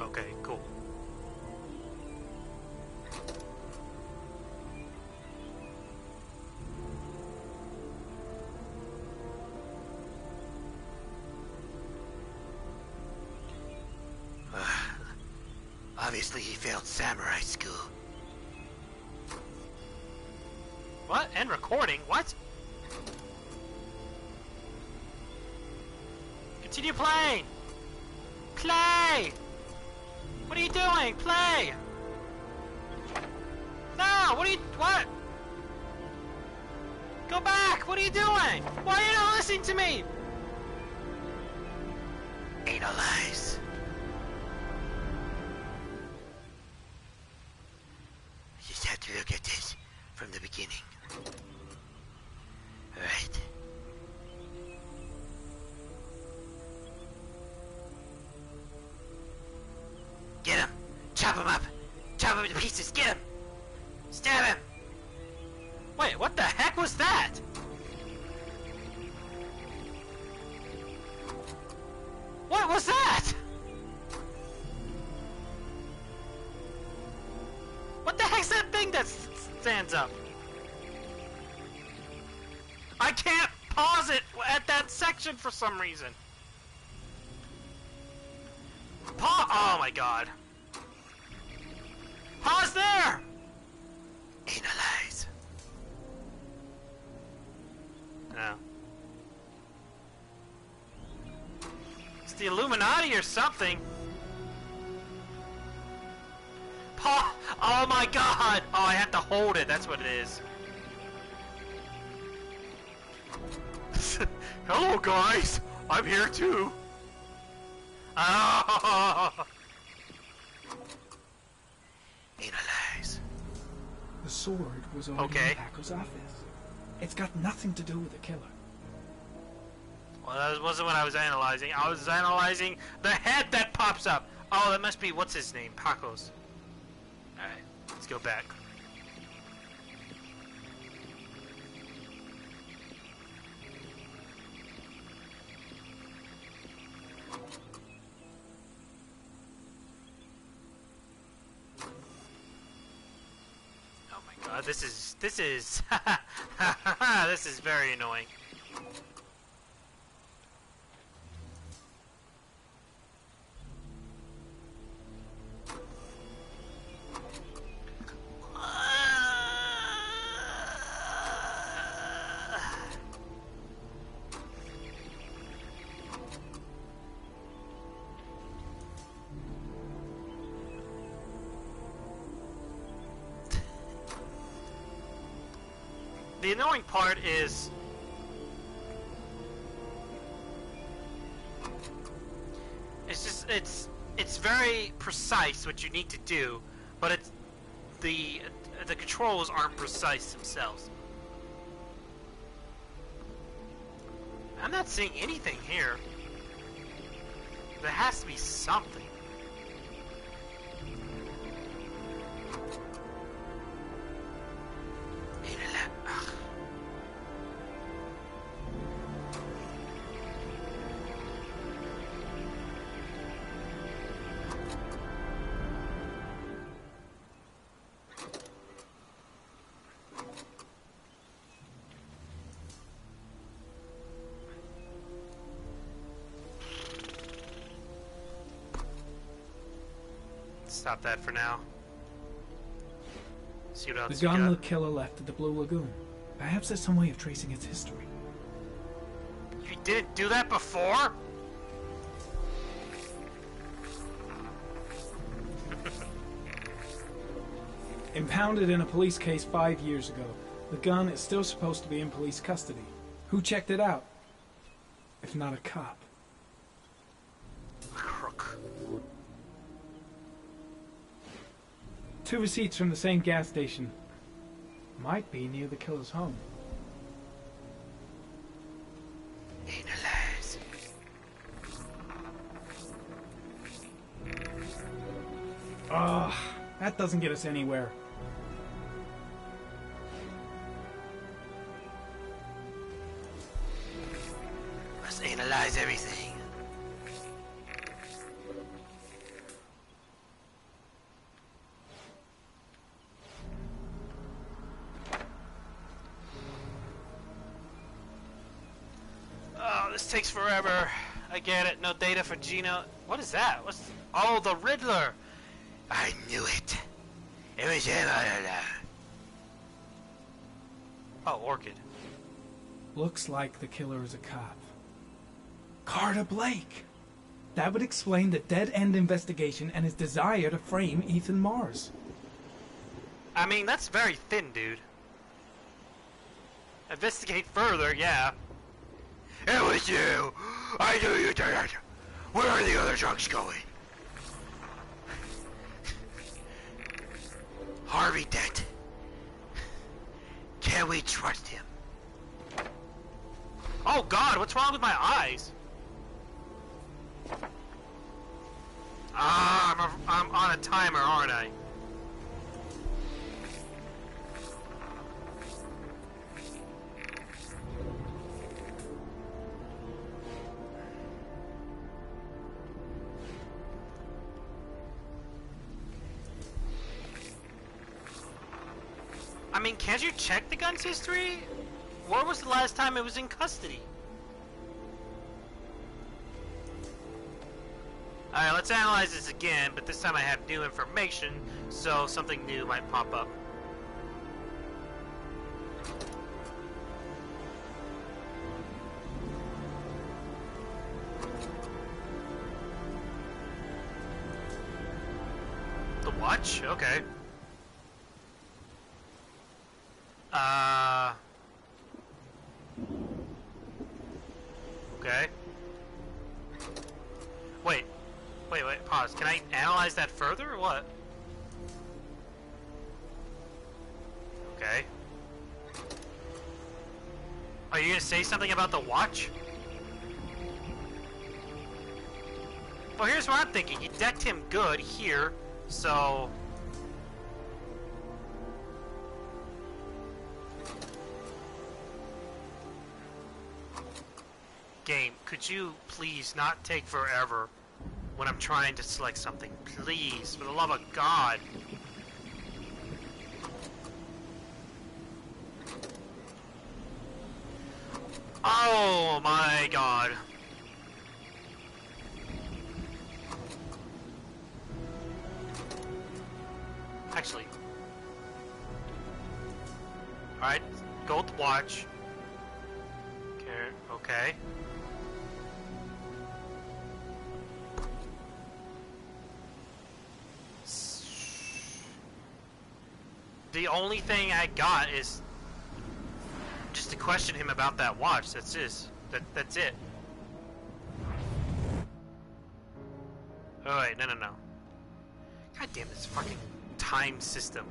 Speaker 1: Okay, cool. Obviously he failed samurai school. What? End recording? What? Continue playing! Play! What are you doing? Play! No! What? Go back! What are you doing? Why are you not listening to me? Analyze. You just have to look at this from the beginning. Alright. Get him! Chop him up! Chop him into pieces! Get him! Stab him! Wait, what the heck was that? What was that? What the heck's that thing that stands up? I can't pause it at that section for some reason. Oh my god. Pause there! Analyze. No. It's the Illuminati or something. Oh my god! Oh, I have to hold it. That's what it is. Hello, guys. I'm here too. Oh. Analyze.
Speaker 12: The sword was already in Paco's office. It's got nothing to do with the killer.
Speaker 1: Well, that wasn't what I was analyzing. I was analyzing the head that pops up. Oh, that must be, what's his name? Paco's. Alright, let's go back. Oh my god, this is this is very annoying. The annoying part is it's very precise what you need to do, but it's the controls aren't precise themselves. I'm not seeing anything here. There has to be something. Stop that for now. See what else
Speaker 12: The gauntlet killer left at the Blue Lagoon. Perhaps there's some way of tracing its history.
Speaker 1: You didn't do that before?
Speaker 12: Impounded in a police case 5 years ago, the gun is still supposed to be in police custody. Who checked it out? If not a cop.
Speaker 1: Crook.
Speaker 12: 2 receipts from the same gas station. Might be near the killer's home.
Speaker 1: Analyze.
Speaker 12: Ugh, that doesn't get us anywhere.
Speaker 1: Let's analyze everything. This takes forever. I get it. No data for Gino. What is that? What's... Oh, the Riddler. I knew it. It was him. Oh, Orchid.
Speaker 15: Looks like the killer is a cop. Carter Blake! That would explain the dead-end investigation and his desire to frame Ethan Mars.
Speaker 1: I mean, that's very thin, dude. Investigate further, yeah. It was you! I knew you did it! Where are the other drugs going? Harvey Dent. Can we trust him? Oh God, what's wrong with my eyes? Ah, I'm on a timer, aren't I? I mean, can't you check the gun's history? Where was the last time it was in custody? Alright, let's analyze this again, but this time I have new information, so something new might pop up. The watch? Okay. Okay. Wait, pause. Can I analyze that further, or what? Okay. Are you gonna say something about the watch? Well, here's what I'm thinking. You decked him good here, so... Game, could you please not take forever when I'm trying to select something? Please, for the love of God. Oh my God. Actually. Alright, gold watch. Okay. The only thing I got is just to question him about that watch. That's that's it. Oh wait, no. God damn this fucking time system.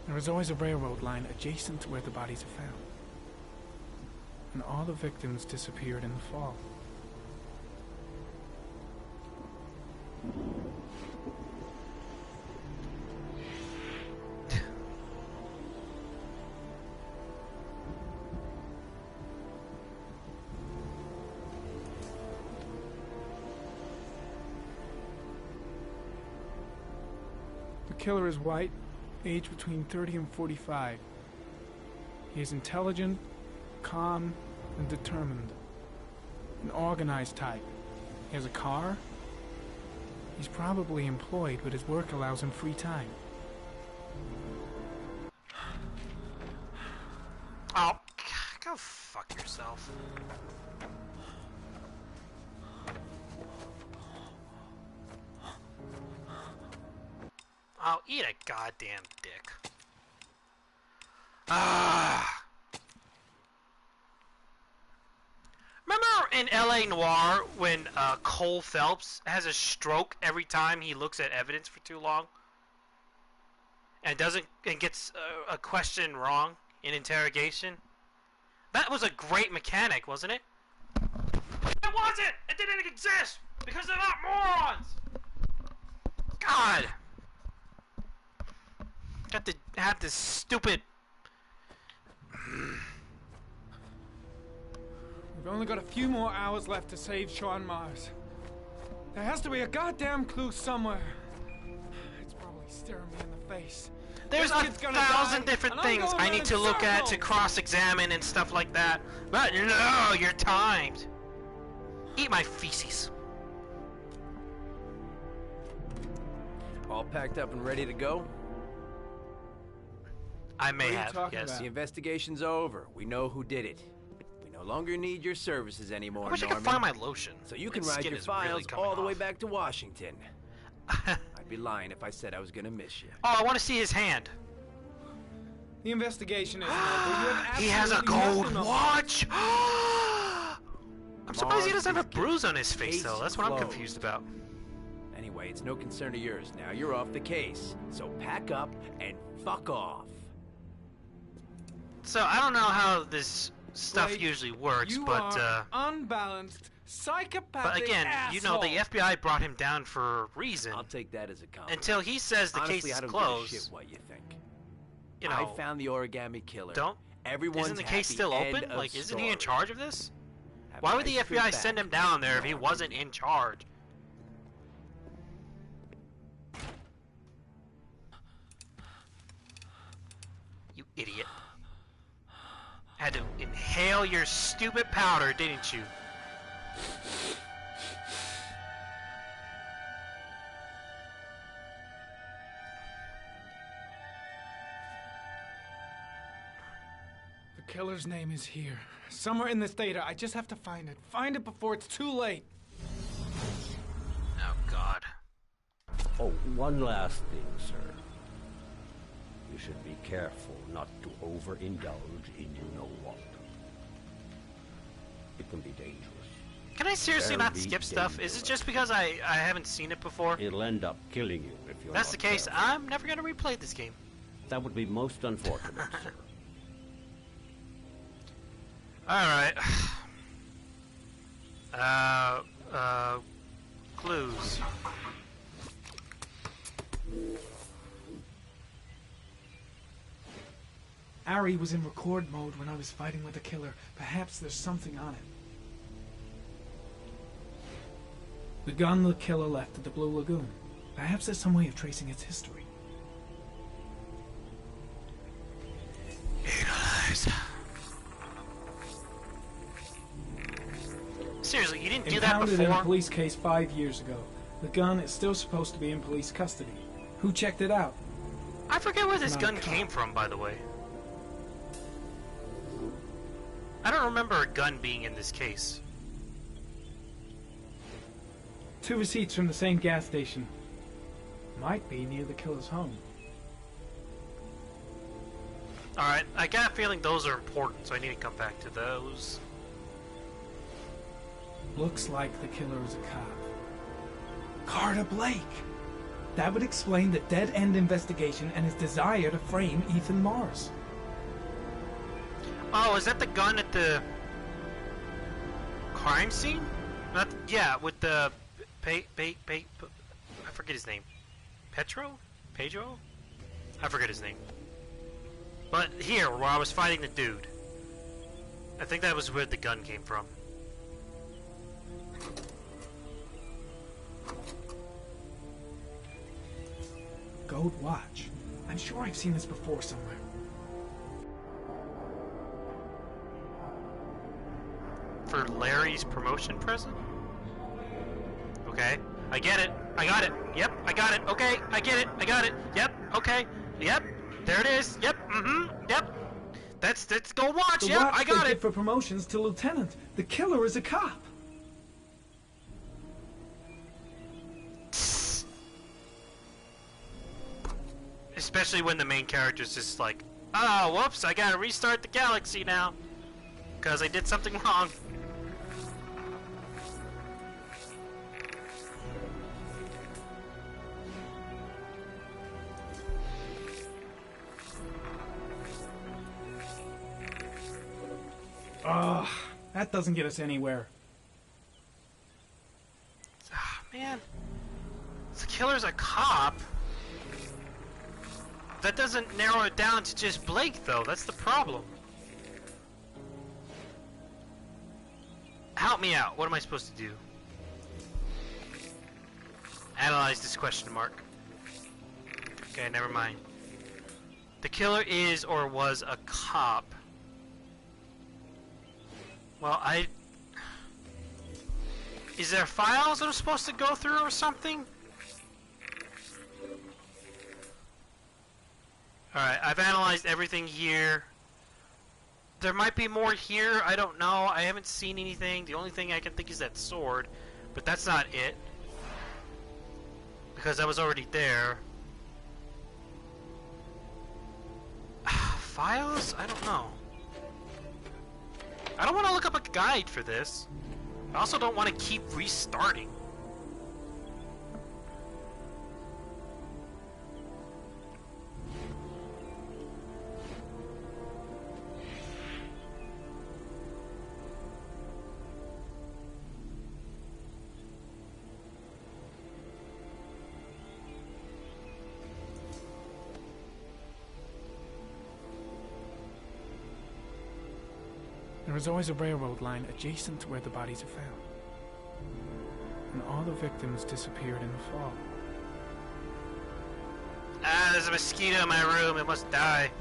Speaker 15: There is always a railroad line adjacent to where the bodies are found. And all the victims disappeared in the fall. The killer is white, age between 30 and 45. He is intelligent, calm, and determined. An organized type. He has a car. He's probably employed, but his work allows him free time.
Speaker 1: Oh, go fuck yourself. I'll eat a goddamn dick. Remember in L.A. Noire when Cole Phelps has a stroke every time he looks at evidence for too long? And gets a question wrong in interrogation? That was a great mechanic, wasn't it? It wasn't! It didn't exist! Because they're not morons! God! Got to have this stupid...
Speaker 12: We've only got a few more hours left to save Sean Mars. There has to be a goddamn clue somewhere. It's probably staring me in the face.
Speaker 1: There's a thousand different things I need to look at to cross-examine and stuff like that. But no, you're timed. Eat my feces.
Speaker 13: All packed up and ready to go?
Speaker 1: I may have, yes.
Speaker 13: The investigation's over. We know who did it. We no longer need your services anymore,
Speaker 1: I wish
Speaker 13: Norman.
Speaker 1: I could find my lotion.
Speaker 13: So you can
Speaker 1: My
Speaker 13: ride
Speaker 1: skin
Speaker 13: your
Speaker 1: is really
Speaker 13: files
Speaker 1: coming
Speaker 13: all the way
Speaker 1: off.
Speaker 13: back to Washington. I'd be lying if I said I was gonna miss you.
Speaker 1: Oh, I want to see his hand.
Speaker 12: The investigation isn't over.
Speaker 1: He has a gold watch! I'm surprised he doesn't have a bruise on his face, though. That's what I'm confused about.
Speaker 13: Anyway, it's no concern of yours now. You're off the case. So pack up and fuck off.
Speaker 1: So, I don't know how this stuff
Speaker 12: Blake,
Speaker 1: usually works,
Speaker 12: you
Speaker 1: but,
Speaker 12: are unbalanced, psychopathic
Speaker 1: but again, you know, the
Speaker 12: asshole.
Speaker 1: FBI brought him down for a reason.
Speaker 13: I'll take that as a compliment.
Speaker 1: Until he says the
Speaker 13: Honestly,
Speaker 1: case is
Speaker 13: I don't
Speaker 1: closed.
Speaker 13: give a shit what you think.
Speaker 1: You know,
Speaker 13: I found the origami killer.
Speaker 1: Don't.
Speaker 13: Everyone's
Speaker 1: Isn't the case
Speaker 13: happy.
Speaker 1: still
Speaker 13: End
Speaker 1: open?
Speaker 13: of
Speaker 1: Like, isn't he in
Speaker 13: story.
Speaker 1: charge of this?
Speaker 13: Have
Speaker 1: Why
Speaker 13: a
Speaker 1: would the
Speaker 13: nice trip
Speaker 1: FBI
Speaker 13: back.
Speaker 1: send him down there if he wasn't in charge? You idiot. Had to inhale your stupid powder, didn't you?
Speaker 12: The killer's name is here. Somewhere in this data. I just have to find it. Find it before it's too late.
Speaker 1: Oh, God.
Speaker 14: Oh, one last thing, sir. You should be careful not to overindulge in you know what. It can be dangerous.
Speaker 1: Can I seriously not
Speaker 14: Very
Speaker 1: skip stuff? Is it just because I haven't seen it before?
Speaker 14: It'll end up killing you if you're
Speaker 1: That's
Speaker 14: not
Speaker 1: the case.
Speaker 14: careful.
Speaker 1: I'm never going to replay this game.
Speaker 14: That would be most unfortunate, sir.
Speaker 1: Alright. Clues.
Speaker 15: Ari was in record mode when I was fighting with the killer. Perhaps there's something on it. The gun the killer left at the Blue Lagoon. Perhaps there's some way of tracing its history.
Speaker 1: Eagle eyes. Seriously, you didn't do that
Speaker 15: Impounded in a
Speaker 1: before?
Speaker 15: police case 5 years ago. The gun is still supposed to be in police custody. Who checked it out?
Speaker 1: I forget where this
Speaker 15: Not a
Speaker 1: gun
Speaker 15: cop.
Speaker 1: came from, by the way. I don't remember a gun being in this case.
Speaker 15: 2 receipts from the same gas station. Might be near the killer's home.
Speaker 1: Alright, I got a feeling those are important, so I need to come back to those.
Speaker 15: Looks like the killer is a cop. Carter Blake! That would explain the dead-end investigation and his desire to frame Ethan Mars.
Speaker 1: Oh, is that the gun at the crime scene? Not yeah, with the I forget his name. Pedro? I forget his name. But here, where I was fighting the dude, I think that was where the gun came from.
Speaker 15: Gold watch. I'm sure I've seen this before somewhere.
Speaker 1: For Larry's promotion present? Okay. I get it. I got it. Yep, I got it. Okay, I get it. I got it. Yep, okay. Yep. There it is. Yep. Mm-hmm. Yep. That's gold watch.
Speaker 15: The
Speaker 1: Yep,
Speaker 15: watch
Speaker 1: I got
Speaker 15: they
Speaker 1: it.
Speaker 15: give for promotions to lieutenant. The killer is a cop.
Speaker 1: Especially when the main character's just like, oh, whoops, I gotta restart the galaxy now. Because I did something wrong.
Speaker 15: Ugh, that doesn't get us anywhere.
Speaker 1: Man. The killer's a cop. that doesn't narrow it down to just Blake, though. That's the problem. Help me out. What am I supposed to do? Analyze this question mark. Okay, never mind. The killer is or was a cop. Well, is there files that I'm supposed to go through or something? Alright, I've analyzed everything here. There might be more here, I don't know. I haven't seen anything. The only thing I can think is that sword. But that's not it. Because I was already there. Files? I don't know. I don't want to look up a guide for this. I also don't want to keep restarting.
Speaker 15: There is always a railroad line adjacent to where the bodies are found. And all the victims disappeared in the fall.
Speaker 1: Ah, there's a mosquito in my room. It must die.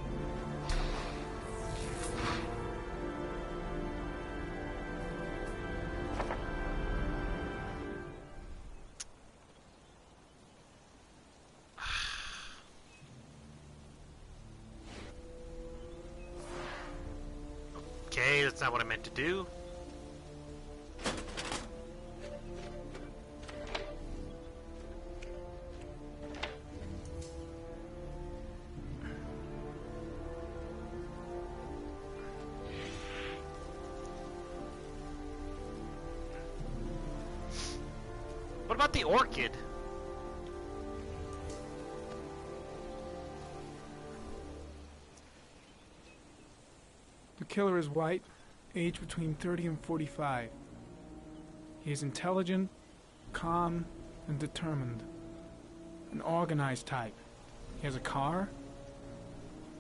Speaker 1: Okay, that's not what I meant to do. What about the orchid?
Speaker 15: The killer is white, aged between 30 and 45. He is intelligent, calm, and determined. An organized type. He has a car.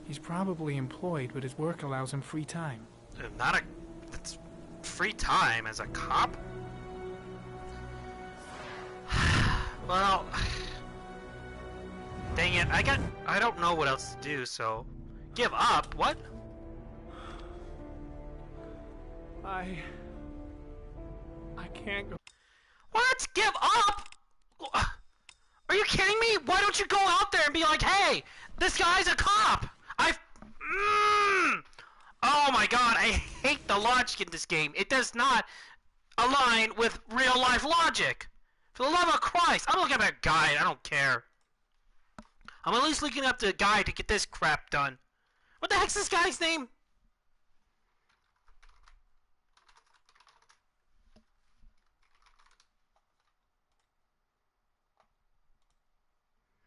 Speaker 15: He's probably employed, but his work allows him free time.
Speaker 1: That's free time as a cop? Well, dang it, I don't know what else to do, so give up. What?
Speaker 15: I can't go.
Speaker 1: What? Give up? Are you kidding me? Why don't you go out there and be like, hey, this guy's a cop. Oh my god, I hate the logic in this game. It does not align with real life logic. For the love of Christ, I'm looking at a guide. I don't care. I'm at least looking up the guide to get this crap done. What the heck's this guy's name?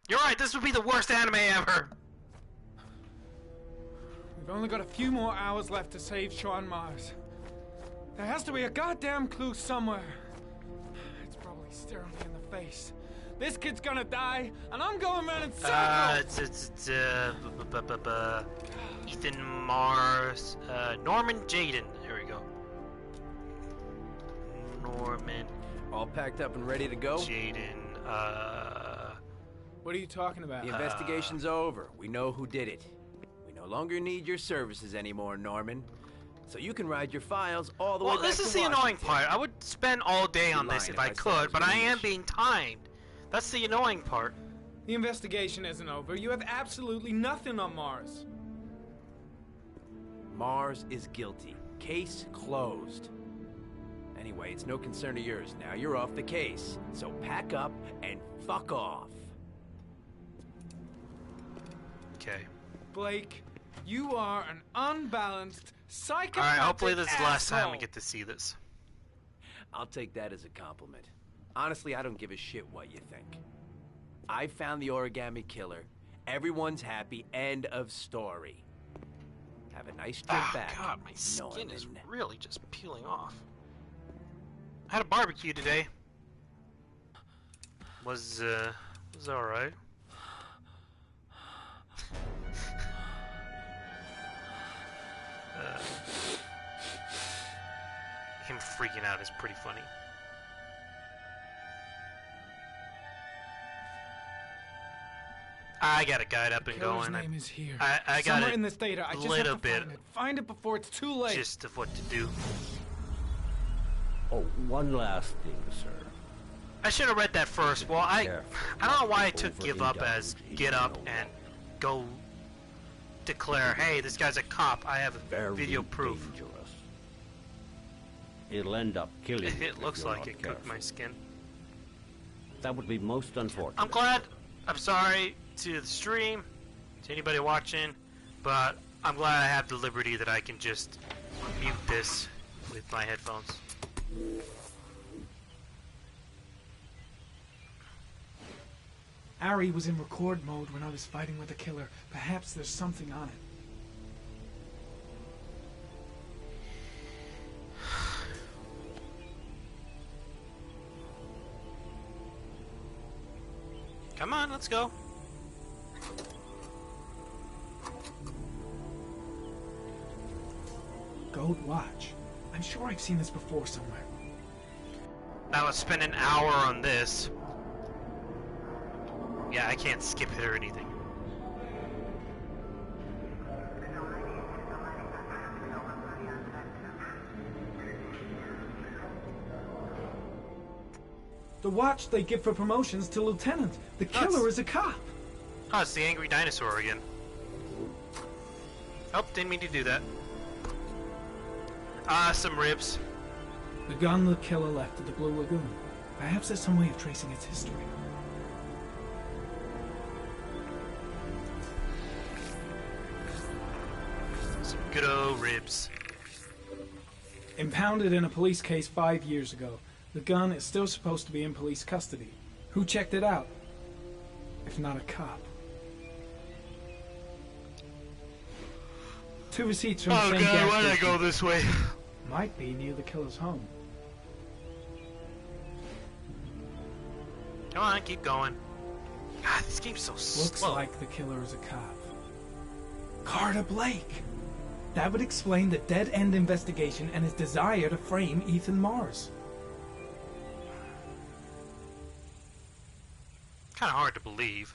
Speaker 1: You're right, this would be the worst anime ever.
Speaker 12: We've only got a few more hours left to save Sean Mars. There has to be a goddamn clue somewhere. It's probably staring me in the face. This kid's gonna die, and I'm going around in circles.
Speaker 1: It's Ethan Mars, Norman Jaden. There we go. Norman.
Speaker 13: All packed up and ready to go?
Speaker 1: Jaden,
Speaker 12: What are you talking about?
Speaker 13: The investigation's over. We know who did it. We no longer need your services anymore, Norman. So you can ride your files all the way back to
Speaker 1: Well, this is the annoying part. I would spend all day on this if I could, but I am being timed. That's the annoying part.
Speaker 12: The investigation isn't over. You have absolutely nothing on Mars.
Speaker 13: Mars is guilty. Case closed. Anyway, it's no concern of yours now. You're off the case. So pack up and fuck off.
Speaker 1: Okay.
Speaker 12: Blake, you are an unbalanced, psychopathic
Speaker 1: Alright, hopefully this is the last time we
Speaker 12: asshole.
Speaker 1: get to see this.
Speaker 13: I'll take that as a compliment. Honestly, I don't give a shit what you think. I found the origami killer. Everyone's happy. End of story. Have a nice trip back.
Speaker 1: God, my skin
Speaker 13: Norman.
Speaker 1: is really just peeling off. I had a barbecue today. Was alright. Him freaking out is pretty funny. I got a guide up and
Speaker 15: Killer's
Speaker 1: going.
Speaker 15: name is here.
Speaker 1: I got
Speaker 15: somewhere
Speaker 1: it
Speaker 15: in this data. I just
Speaker 1: little
Speaker 15: have to
Speaker 1: bit.
Speaker 15: find it. Find it before it's too late.
Speaker 1: Just of what to do.
Speaker 14: Oh, one last thing, sir.
Speaker 1: I should have read that first. Well, I don't know why I took give up as get up and go declare, hey, this guy's a cop. I have video proof.
Speaker 14: Dangerous. It'll end up killing you.
Speaker 1: It looks
Speaker 14: if you're
Speaker 1: like
Speaker 14: not
Speaker 1: it
Speaker 14: careful.
Speaker 1: cooked my skin.
Speaker 14: That would be most unfortunate.
Speaker 1: I'm glad. I'm sorry to the stream, to anybody watching, but I'm glad I have the liberty that I can just mute this with my headphones.
Speaker 15: Ari was in record mode when I was fighting with the killer. Perhaps there's something on it.
Speaker 1: Come on, let's go.
Speaker 15: Gold watch. I'm sure I've seen this before somewhere.
Speaker 1: Now let's spend an hour on this. Yeah, I can't skip it or anything.
Speaker 15: The watch they give for promotions to lieutenant. The killer is a cop.
Speaker 1: Oh, it's the angry dinosaur again. Oh, didn't mean to do that. Some ribs.
Speaker 15: The gun the killer left at the Blue Lagoon. Perhaps there's some way of tracing its history.
Speaker 1: Some good old ribs.
Speaker 15: Impounded in a police case 5 years ago, the gun is still supposed to be in police custody. Who checked it out? If not a cop. 2 receipts from the
Speaker 1: Oh
Speaker 15: same
Speaker 1: god,
Speaker 15: gas
Speaker 1: why did I
Speaker 15: station.
Speaker 1: go this way?
Speaker 15: Might be near the killer's home.
Speaker 1: Come on, keep going. God, this game's so
Speaker 15: Looks
Speaker 1: slow.
Speaker 15: like the killer is a cop. Carter Blake! That would explain the dead-end investigation and his desire to frame Ethan Mars.
Speaker 1: Kind of hard to believe.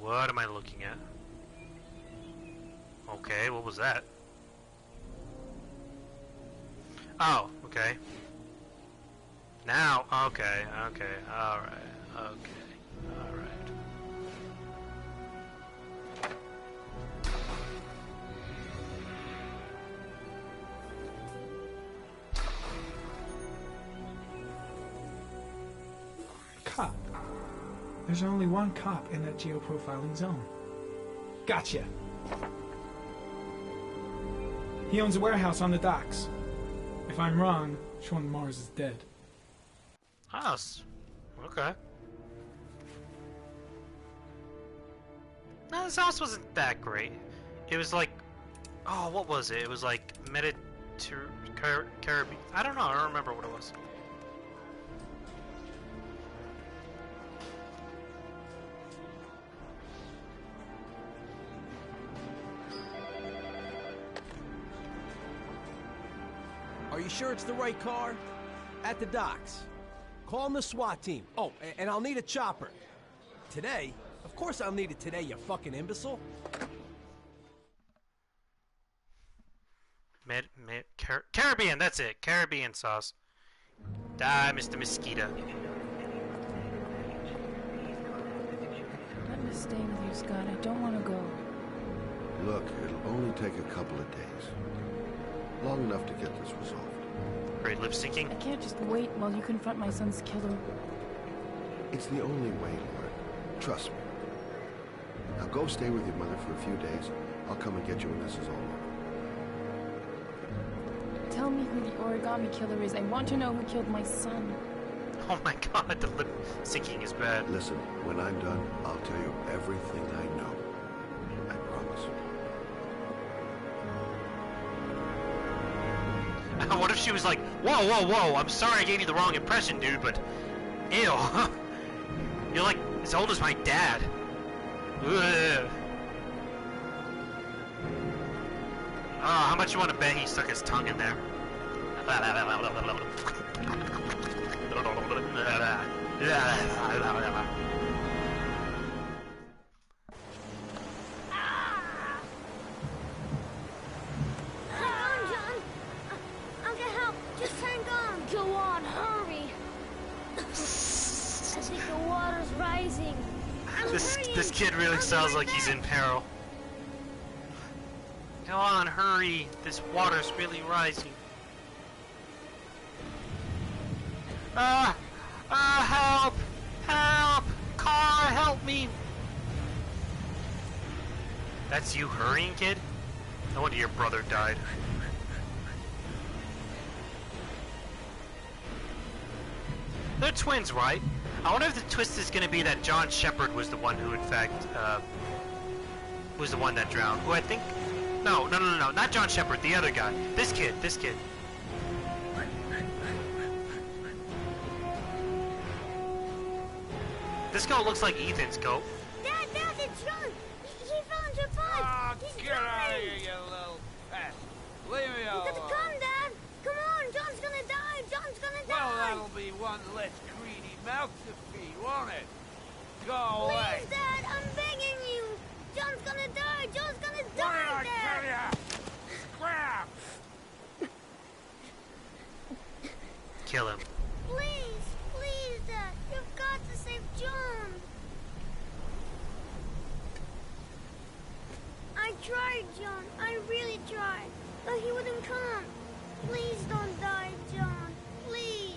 Speaker 1: What am I looking at? Okay, what was that? Oh, okay. Now, okay, alright, alright.
Speaker 15: Cop. There's only one cop in that geoprofiling zone. Gotcha. He owns a warehouse on the docks. If I'm wrong, Sean Mars is dead.
Speaker 1: Oh, okay. No, this house wasn't that great. It was like, oh, what was it? It was like Caribbean. I don't know. I don't remember what it was.
Speaker 13: Are you sure it's the right car? At the docks. Call in the SWAT team. Oh, and I'll need a chopper. Today? Of course I'll need it today, you fucking imbecile.
Speaker 1: Caribbean, that's it. Caribbean sauce. Die, Mr. Mosquito.
Speaker 6: Let me stay with you, Scott. I don't want to go.
Speaker 7: Look, it'll only take a couple of days. Long enough to get this resolved.
Speaker 1: Great lip syncing.
Speaker 6: I can't just wait while you confront my son's killer.
Speaker 7: It's the only way, Lauren. Trust me. Now go stay with your mother for a few days. I'll come and get you when this is all over.
Speaker 6: Tell me who the origami killer is. I want to know who killed my son.
Speaker 1: Oh my god, the lip syncing is bad.
Speaker 7: Listen, when I'm done, I'll tell you everything I know. I promise.
Speaker 1: What if she was like, whoa, whoa, whoa, I'm sorry I gave you the wrong impression, dude, but ew. You're like as old as my dad. Ugh. Oh, how much you want to bet he stuck his tongue in there?
Speaker 16: Hang on, John. I'll get help. Just hang on. Go on, hurry. I think the water's rising.
Speaker 1: This kid really sounds like he's in peril. Go on, hurry. This water's really rising. Help! Help! Car, help me! That's you hurrying, kid? No wonder your brother died. They're twins, right? I wonder if the twist is gonna be that John Shepard was the one who, in fact, was the one that drowned. Who I think... No, not John Shepard, the other guy. This kid. This goat looks like Ethan's goat.
Speaker 16: Dad, it's John. He fell into a pond.
Speaker 12: Oh,
Speaker 16: He's
Speaker 12: get out of
Speaker 16: drowning.
Speaker 12: here, you little pest. Leave me
Speaker 16: You
Speaker 12: alone.
Speaker 16: gotta come, Dad. Come on, John's gonna die. John's gonna
Speaker 12: Well,
Speaker 16: die.
Speaker 12: that'll be one less greedy mouth to feed, won't it? Go away.
Speaker 16: Please, Dad, I'm begging you. John's gonna die. John's gonna
Speaker 12: What
Speaker 16: die,
Speaker 12: did I
Speaker 16: Dad.
Speaker 12: tell ya? Scrap!
Speaker 1: Kill him.
Speaker 16: Please, Dad. You've got to save John. I tried, John. I really tried. But he wouldn't come. Please don't die, John. Please.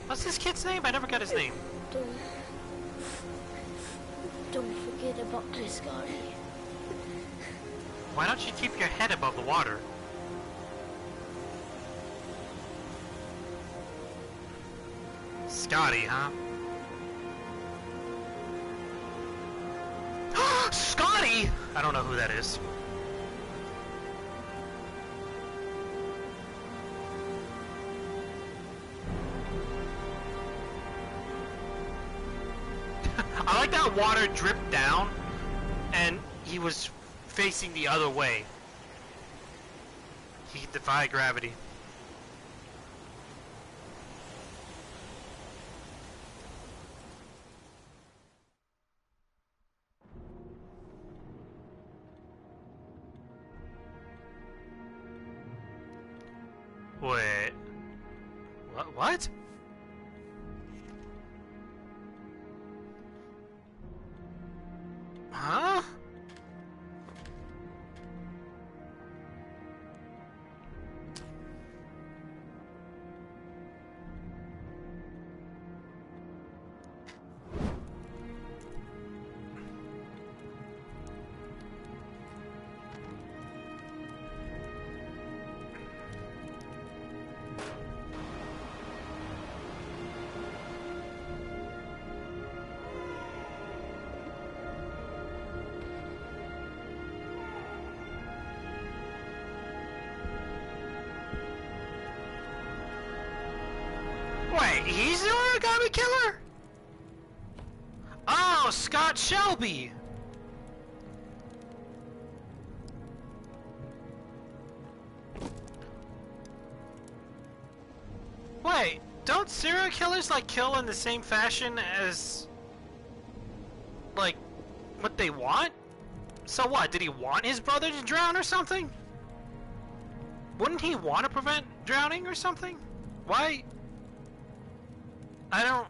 Speaker 1: What's this kid's name? I never got his name.
Speaker 16: Don't forget about this, Scotty.
Speaker 1: Why don't you keep your head above the water? Scotty, huh? Scotty! I don't know who that is. I like that water dripped down and he was facing the other way. He could defy gravity. Wait. What? Huh? Wait, he's the origami killer? Oh, Scott Shelby! Wait, don't serial killers, like, kill in the same fashion as, like, what they want? So what, did he want his brother to drown or something? Wouldn't he want to prevent drowning or something? Why? I don't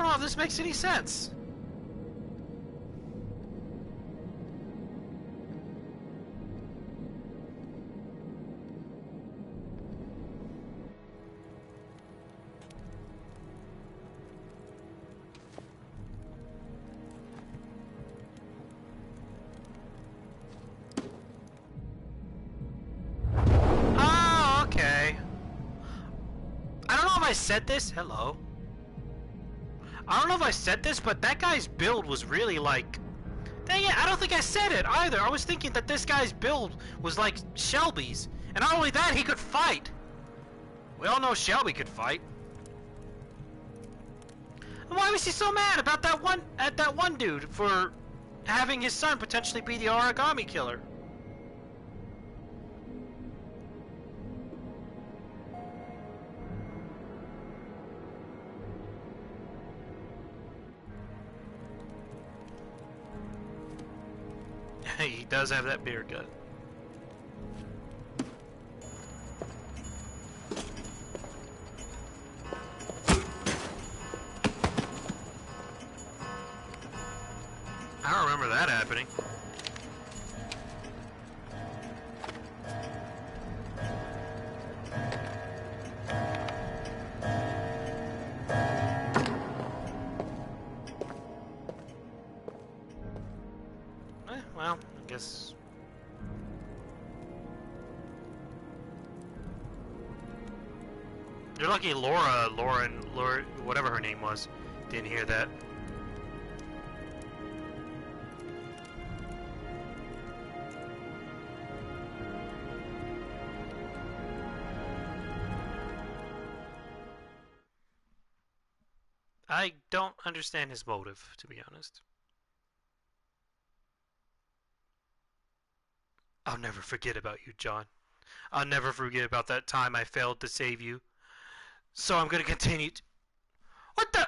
Speaker 1: know if this makes any sense. Oh, okay. I don't know if I said this. Hello. I don't know if I said this, but that guy's build was really like... Dang it, I don't think I said it either. I was thinking that this guy's build was like Shelby's. And not only that, he could fight. We all know Shelby could fight. Why was he so mad about that one dude for having his son potentially be the origami killer? He does have that beer gut. I don't remember that happening. Well, I guess. You're lucky Laura, whatever her name was, didn't hear that. I don't understand his motive, to be honest. I'll never forget about you, John. I'll never forget about that time I failed to save you. So I'm gonna continue to... What the...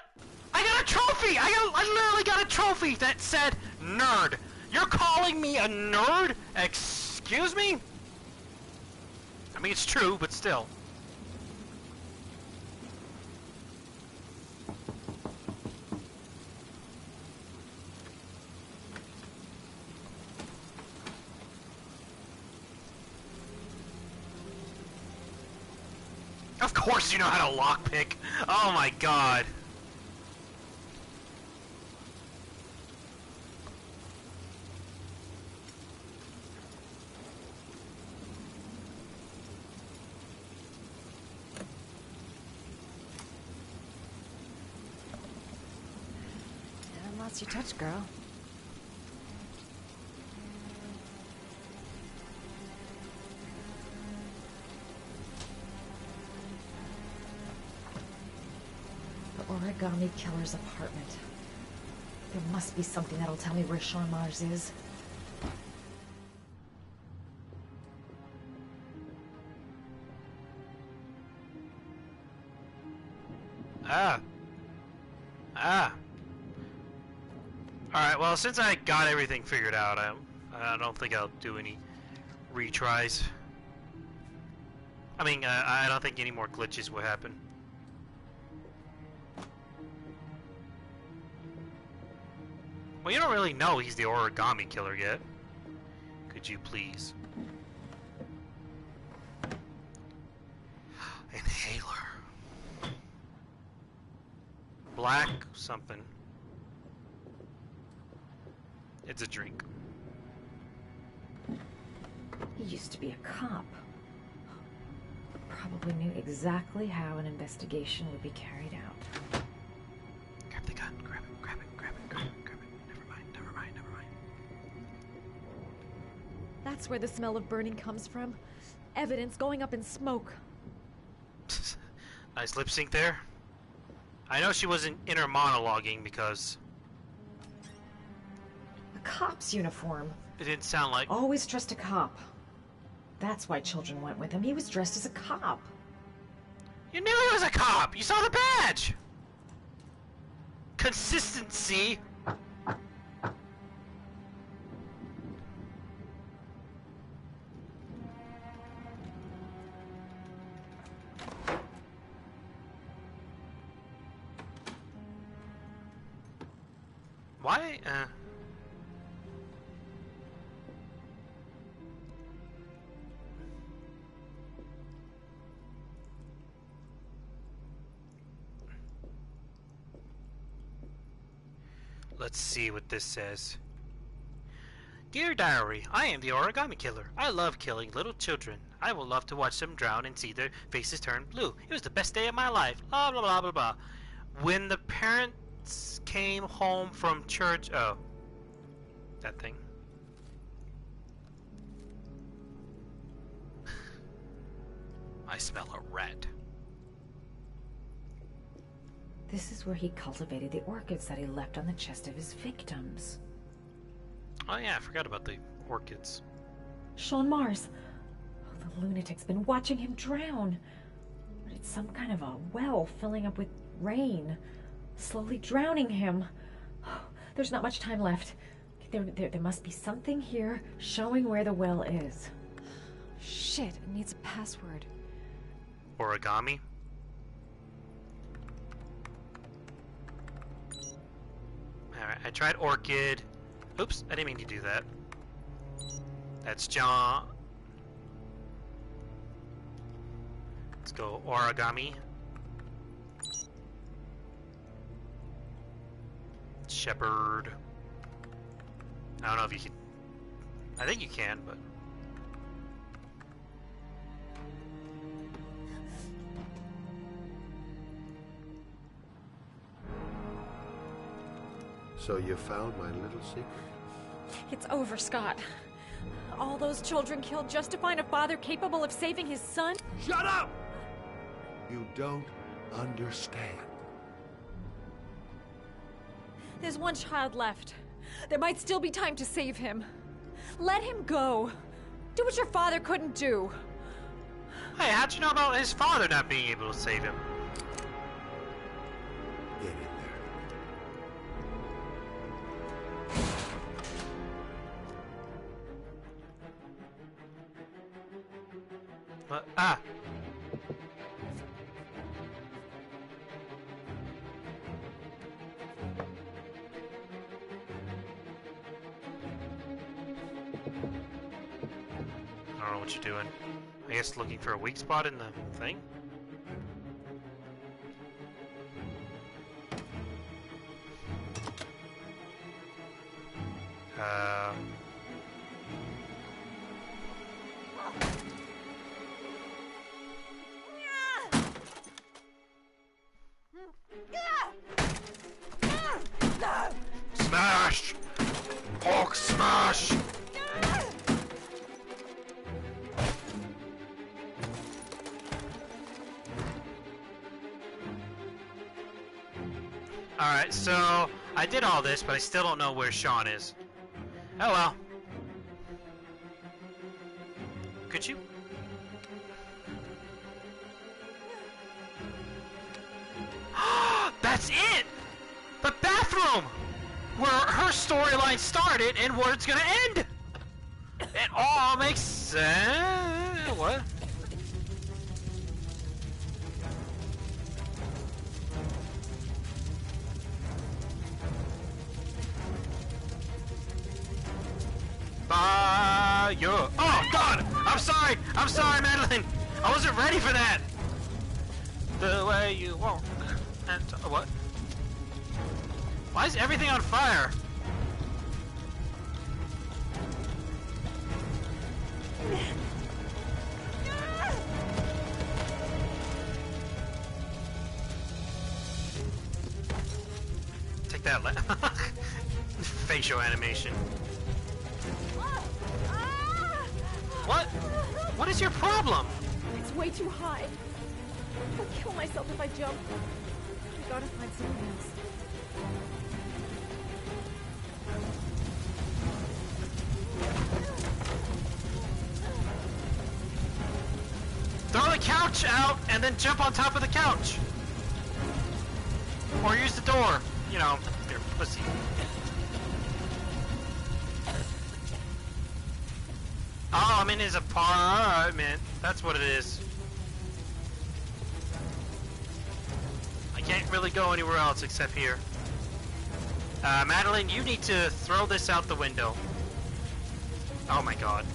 Speaker 1: I got a trophy! I literally got a trophy that said nerd. You're calling me a nerd? Excuse me? I mean, it's true, but still. Of course you know how to lockpick. Oh my god.
Speaker 3: Unless you touch, girl. Origami killer's apartment. There must be something that'll tell me where Sean Mars is.
Speaker 1: Alright, well, since I got everything figured out, I don't think I'll do any retries. I mean, I don't think any more glitches will happen. Well, you don't really know he's the origami killer yet. Could you please? Inhaler. Black something. It's a drink.
Speaker 3: He used to be a cop. Probably knew exactly how an investigation would be carried out.
Speaker 1: Grab the gun. Grab it. Grab it. Grab it. Grab it. Grab it. Never mind. Never mind. Never mind.
Speaker 17: That's where the smell of burning comes from. Evidence going up in smoke.
Speaker 1: Nice lip sync there. I know she wasn't inner monologuing because
Speaker 3: A cop's uniform.
Speaker 1: it didn't sound like.
Speaker 3: Always trust a cop. That's why children went with him. He was dressed as a cop.
Speaker 1: You knew he was a cop! You saw the badge! Consistency! Why? Let's see what this says. Dear Diary, I am the origami killer. I love killing little children. I will love to watch them drown and see their faces turn blue. It was the best day of my life. Blah, blah, blah, blah, blah. When the parents came home from church... Oh. That thing. I smell a rat.
Speaker 3: This is where he cultivated the orchids that he left on the chest of his victims.
Speaker 1: Oh yeah, I forgot about the orchids.
Speaker 3: Sean Mars. Oh, the lunatic's been watching him drown. But it's some kind of a well filling up with rain, slowly drowning him. Oh, there's not much time left. There must be something here showing where the well is.
Speaker 17: Shit, it needs a password.
Speaker 1: Origami? Alright, I tried orchid. Oops, I didn't mean to do that. That's John. Let's go origami. Shepherd. I don't know if you can. I think you can, but.
Speaker 7: So you found my little secret?
Speaker 17: It's over, Scott. All those children killed just to find a father capable of saving his son?
Speaker 7: Shut up! You don't understand.
Speaker 17: There's one child left. There might still be time to save him. Let him go. Do what your father couldn't do.
Speaker 1: Hey, how'd you know about his father not being able to save him?
Speaker 7: Get in there.
Speaker 1: What? Ah! I don't know what you're doing. I guess looking for a weak spot in the thing? Smash! Hulk smash! Alright, so I did all this, but I still don't know where Sean is. Oh well. Could you? That's it! The bathroom! Where her storyline started and where it's gonna end! It all makes sense. What? Fire! Oh God! I'm sorry, Madeline. I wasn't ready for that. The way you walk and what? Why is everything on fire? Take that. Facial animation. What? What is your problem?
Speaker 17: It's way too high. I'll kill myself if I jump. I gotta find something else.
Speaker 1: Throw the couch out and then jump on top of the couch. Or use the door. You know, your pussy. Oh, I'm in his apartment. That's what it is. I can't really go anywhere else except here. Madeline, you need to throw this out the window. Oh my God.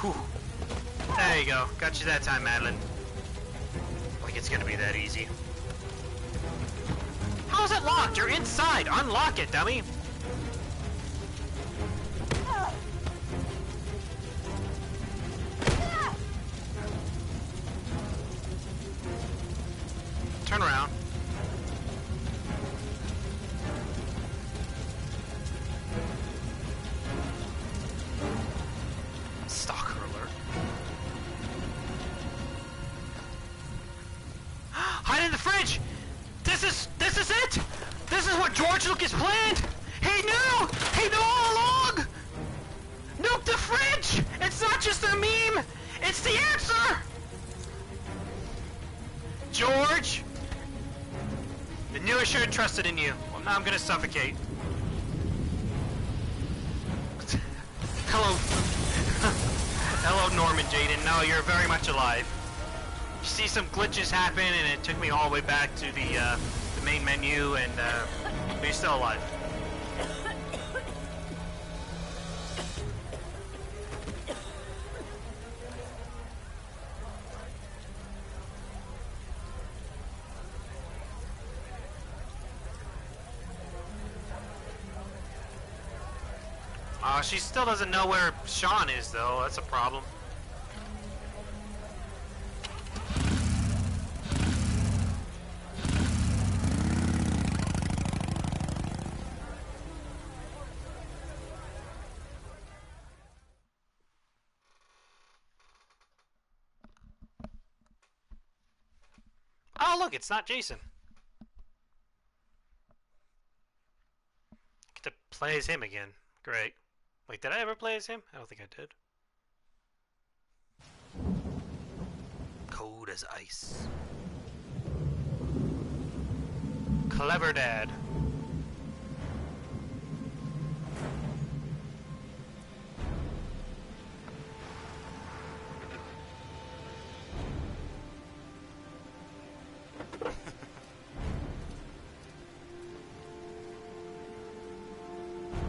Speaker 1: Whew. There you go. Got you that time, Madeline. Like it's gonna be that easy. How's it locked? You're inside. Unlock it, dummy. Turn around. Stalker alert. Hide in the fridge! This is it! This is what George Lucas planned! He knew! He knew all along! Nuke the fridge! It's not just a meme! It's the answer! George! I knew I should have trusted in you. Well, now I'm gonna suffocate. Hello. Hello, Norman Jaden. No, you're very much alive. You see some glitches happen, and it took me all the way back to the main menu, and but you're still alive. She still doesn't know where Sean is, though. That's a problem. Oh, look, it's not Jason. Get to play as him again. Great. Wait, did I ever play as him? I don't think I did. Cold as ice. Clever dad.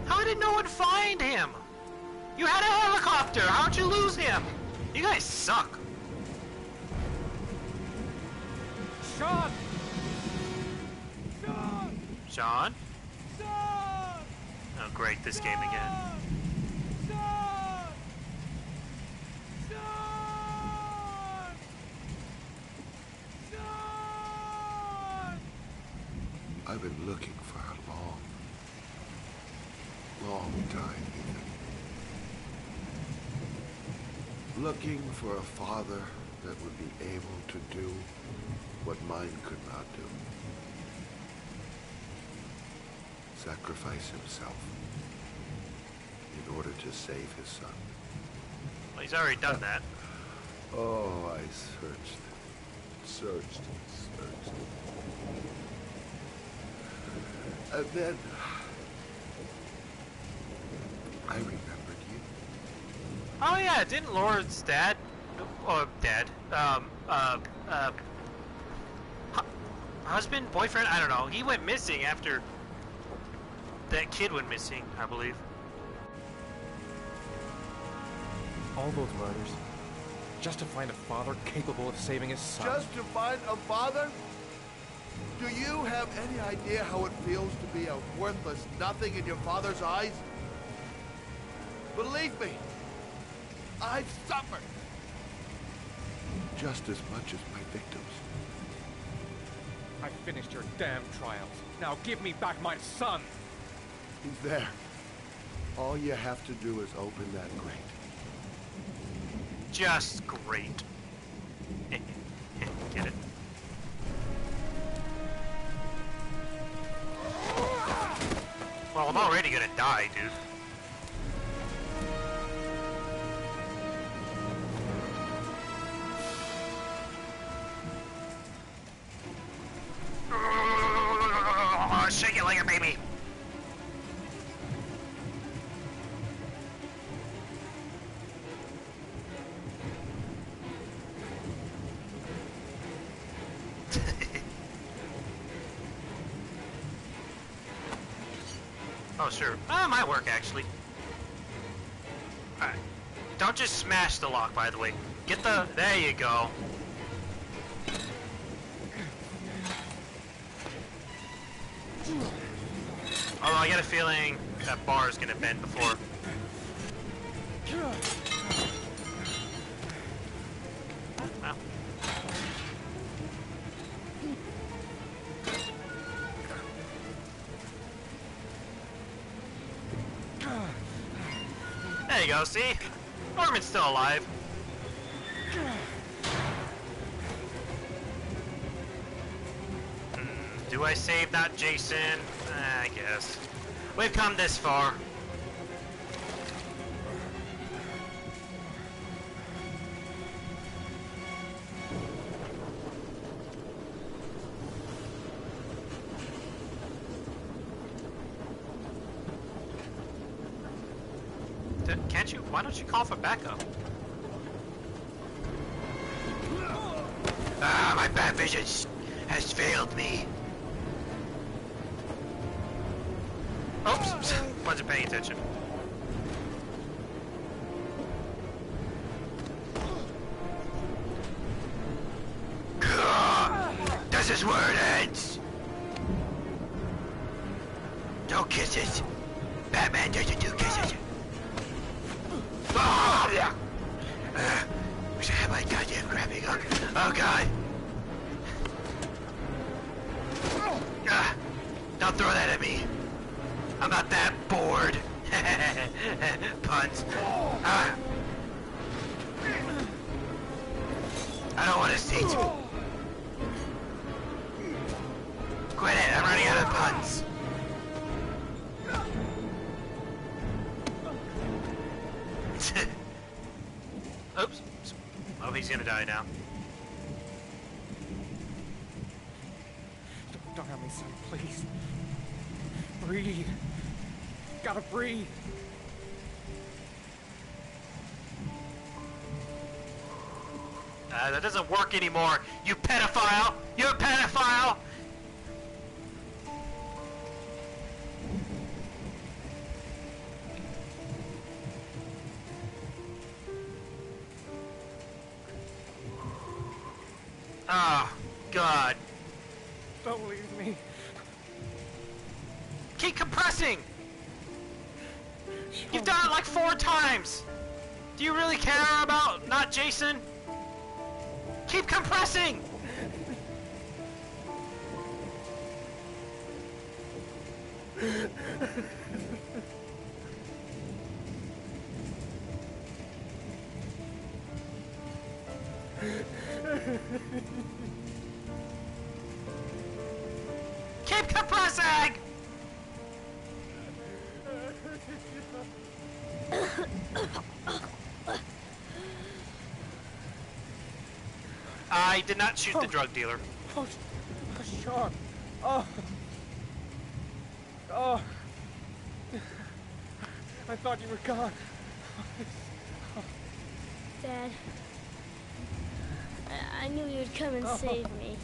Speaker 1: How did no one find him? You had a helicopter. How'd you lose him? You guys suck.
Speaker 12: Sean!
Speaker 1: Sean? Sean? Oh, great, this game again.
Speaker 7: I've been looking for a long time, Ethan. Looking for a father that would be able to do what mine could not do. Sacrifice himself in order to save his son.
Speaker 1: Well, he's already done that.
Speaker 7: Oh, I searched. And then I remembered you.
Speaker 1: Oh yeah, didn't Laura's dad, husband, boyfriend, I don't know, he went missing after that kid went missing, I believe.
Speaker 2: All those murders, just to find a father capable of saving his son.
Speaker 7: Just to find a father? Do you have any idea how it feels to be a worthless nothing in your father's eyes? Believe me, I've suffered just as much as my victims.
Speaker 2: I finished your damn trials. Now give me back my son!
Speaker 7: He's there. All you have to do is open that grate.
Speaker 1: Just great. Get it? Well, I'm already gonna die, dude. Shake it like a baby. Oh, sure. Might work, actually. Alright. Don't just smash the lock, by the way. Get the... There you go. Although I get a feeling that bar is gonna bend before. Wow. There you go, see? Norman's still alive. Do I save that Jason? I guess. We've come this far. Can't you? Why don't you call for backup? Ah, my bad vision has failed me. Oops, wasn't paying attention. This is where it ends. No kisses. Batman doesn't do kisses. Wish I had my goddamn grabbing hook. Oh god. Don't throw that at me. I'm not that bored. Puns. I don't want a seat. Quit it, I'm running out of puns. Oops. Oh, he's gonna die now.
Speaker 2: Don't have me, son, please. Breathe. Gotta breathe.
Speaker 1: That doesn't work anymore. You pedophile! You pedophile! Oh, God.
Speaker 2: Don't leave me.
Speaker 1: Keep compressing! You've done it like 4 times! Do you really care about not Jason? Keep compressing! Keep compressing! I did not shoot the drug dealer.
Speaker 2: Oh, Sean. Oh. Oh. I thought you were gone.
Speaker 16: Dad, I knew you'd come and save me.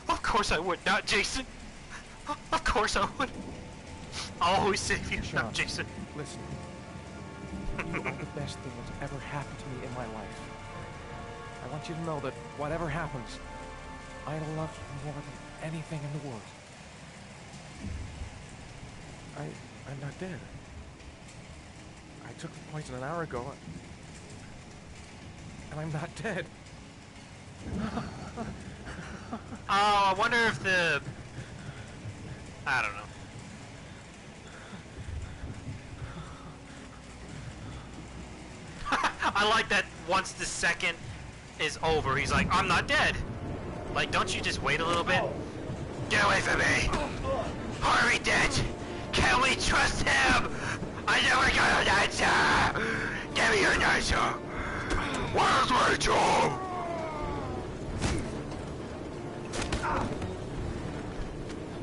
Speaker 1: Of course I would, not Jason. Of course I would. I'll always save you,
Speaker 2: Sean,
Speaker 1: not Jason.
Speaker 2: Listen. You're the best thing that's ever happened to me in my life. I want you to know that whatever happens, I love you more than anything in the world. I'm not dead. I took the poison an hour ago, and I'm not dead.
Speaker 1: Oh, I wonder if the... I don't know. I like that once the second is over, he's like, I'm not dead. Like, don't you just wait a little bit? Get away from me! Harvey dead! Can we trust him? I never got an answer! Give me an answer! Where's Rachel?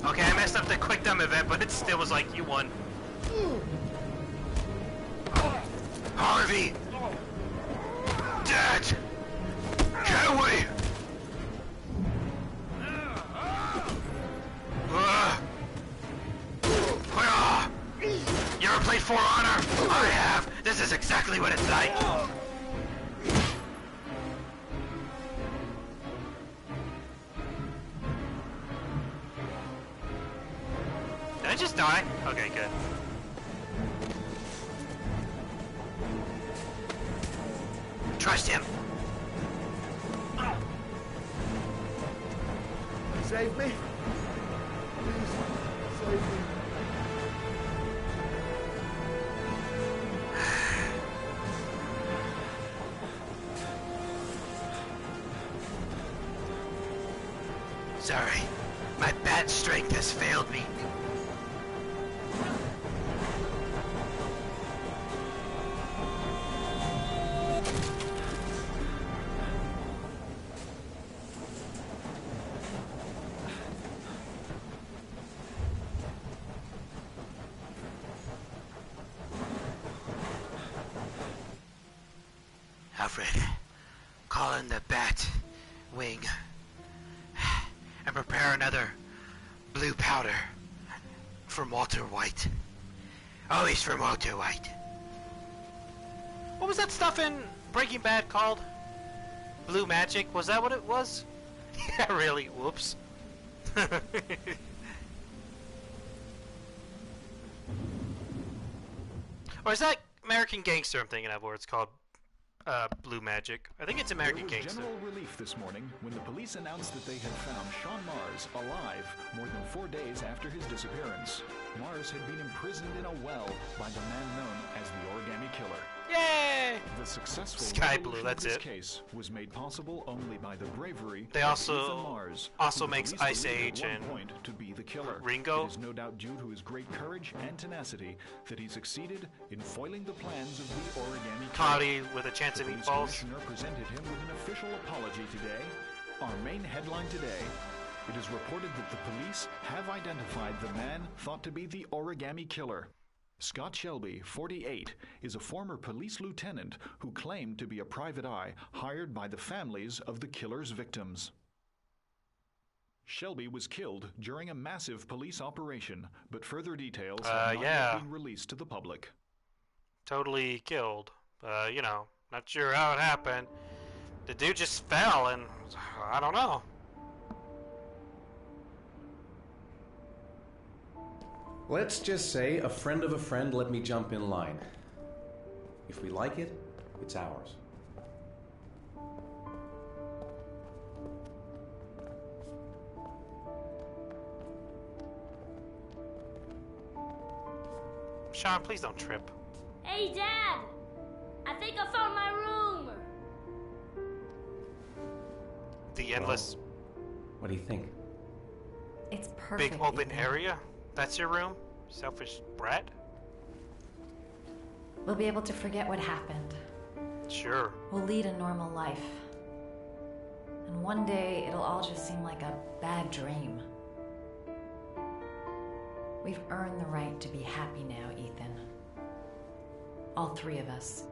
Speaker 1: Okay, I messed up the quick dumb event, but it still was like, you won. Harvey! Dead! Can we? You ever played For Honor? I have! This is exactly what it's like! I just die? Okay, good. Trust him.
Speaker 7: Save me. Please, save me.
Speaker 1: Sorry, my bat strength has failed me. Alfred, call in the bat wing and prepare another blue powder from Walter White. Always from Walter White. What was that stuff in Breaking Bad called? Blue magic? Was that what it was? Yeah, really. Whoops. Or is that American Gangster I'm thinking of, where it's called Blue Magic? I think it's American Gangster.
Speaker 18: There was general relief this morning when the police announced that they had found Sean Mars alive more than 4 days after his disappearance. Mars had been imprisoned in a well by the man known as the Origami Killer.
Speaker 1: Yay!
Speaker 18: The successful
Speaker 1: Sky Blue, that's
Speaker 18: this
Speaker 1: it.
Speaker 18: case was made possible only by the bravery
Speaker 1: They
Speaker 18: of Ethan
Speaker 1: also
Speaker 18: Mars,
Speaker 1: makes
Speaker 18: who the police
Speaker 1: Ice
Speaker 18: believed
Speaker 1: Age
Speaker 18: at one
Speaker 1: and
Speaker 18: point to be the killer.
Speaker 1: Ringo.
Speaker 18: It is no doubt due to his great courage and tenacity that he succeeded in foiling the plans of the Origami Killer.
Speaker 1: Cloudy with a chance of
Speaker 18: The police
Speaker 1: meatballs.
Speaker 18: commissioner presented him with an official apology today. Our main headline today: it is reported that the police have identified the man thought to be the Origami Killer. Scott Shelby, 48, is a former police lieutenant who claimed to be a private eye hired by the families of the killer's victims. Shelby was killed during a massive police operation, but further details have not yet been released to the public.
Speaker 1: Totally killed. You know, not sure how it happened. The dude just fell and I don't know.
Speaker 19: Let's just say a friend of a friend let me jump in line. If we like it, it's ours.
Speaker 1: Sean, please don't trip.
Speaker 16: Hey, Dad! I think I found my room!
Speaker 1: The endless
Speaker 19: What do you think?
Speaker 8: It's perfect.
Speaker 1: big open area? That's your room? Selfish brat?
Speaker 3: We'll be able to forget what happened.
Speaker 1: Sure.
Speaker 3: We'll lead a normal life. And one day, it'll all just seem like a bad dream. We've earned the right to be happy now, Ethan. All three of us.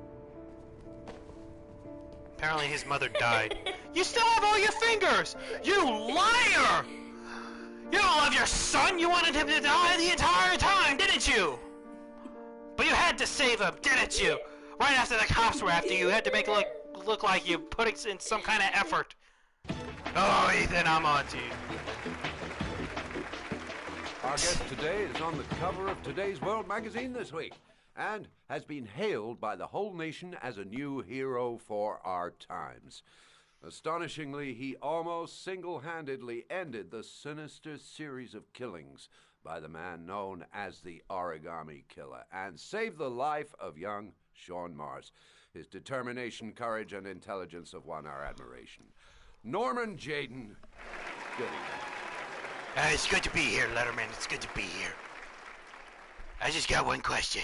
Speaker 1: Apparently his mother died. You still have all your fingers! You liar! You don't love your son! You wanted him to die the entire time, didn't you? But you had to save him, didn't you? Right after the cops were after you, you had to make it look like you put in some kind of effort. Oh, Ethan, I'm on to you.
Speaker 20: Our guest today is on the cover of today's World magazine this week and has been hailed by the whole nation as a new hero for our times. Astonishingly, he almost single-handedly ended the sinister series of killings by the man known as the Origami Killer and saved the life of young Sean Mars. His determination, courage, and intelligence have won our admiration. Norman Jayden, good evening.
Speaker 1: It's good to be here, Letterman. It's good to be here. I just got one question.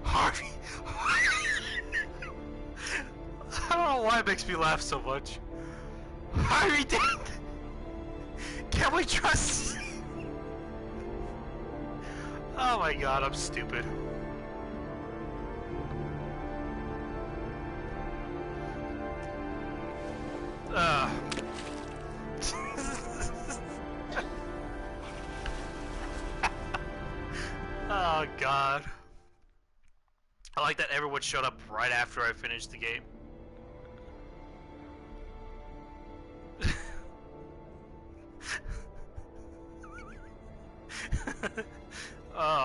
Speaker 1: Harvey. I don't know why it makes me laugh so much. Harvey did. Can we trust? Oh my god, I'm stupid. Oh god. I like that everyone showed up right after I finished the game.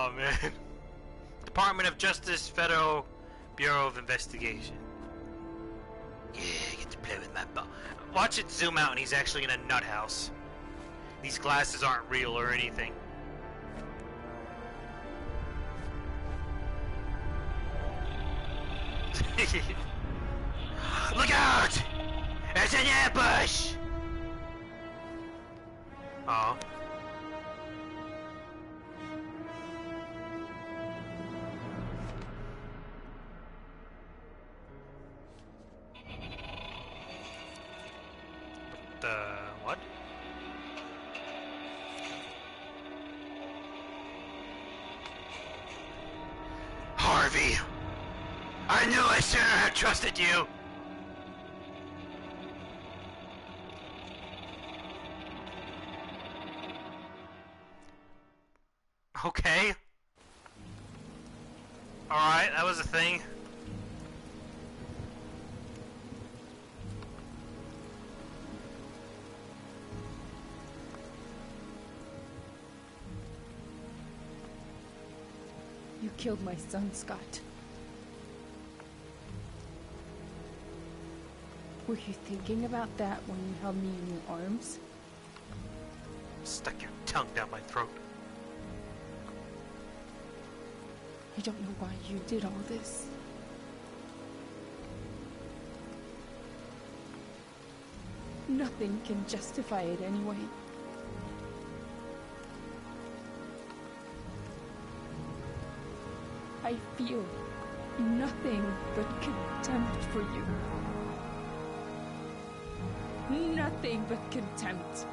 Speaker 1: Oh, man. Department of Justice, Federal Bureau of Investigation. Yeah, I get to play with my ball. Watch it zoom out and he's actually in a nut house. These glasses aren't real or anything. Look out! There's an ambush! Oh. What? Harvey! I knew I shouldn't have trusted you! Okay. Alright, that was a thing.
Speaker 6: You killed my son, Scott. Were you thinking about that when you held me in your arms?
Speaker 1: Stuck your tongue down my throat.
Speaker 6: I don't know why you did all this. Nothing can justify it anyway. I feel nothing but contempt for you. Nothing but contempt.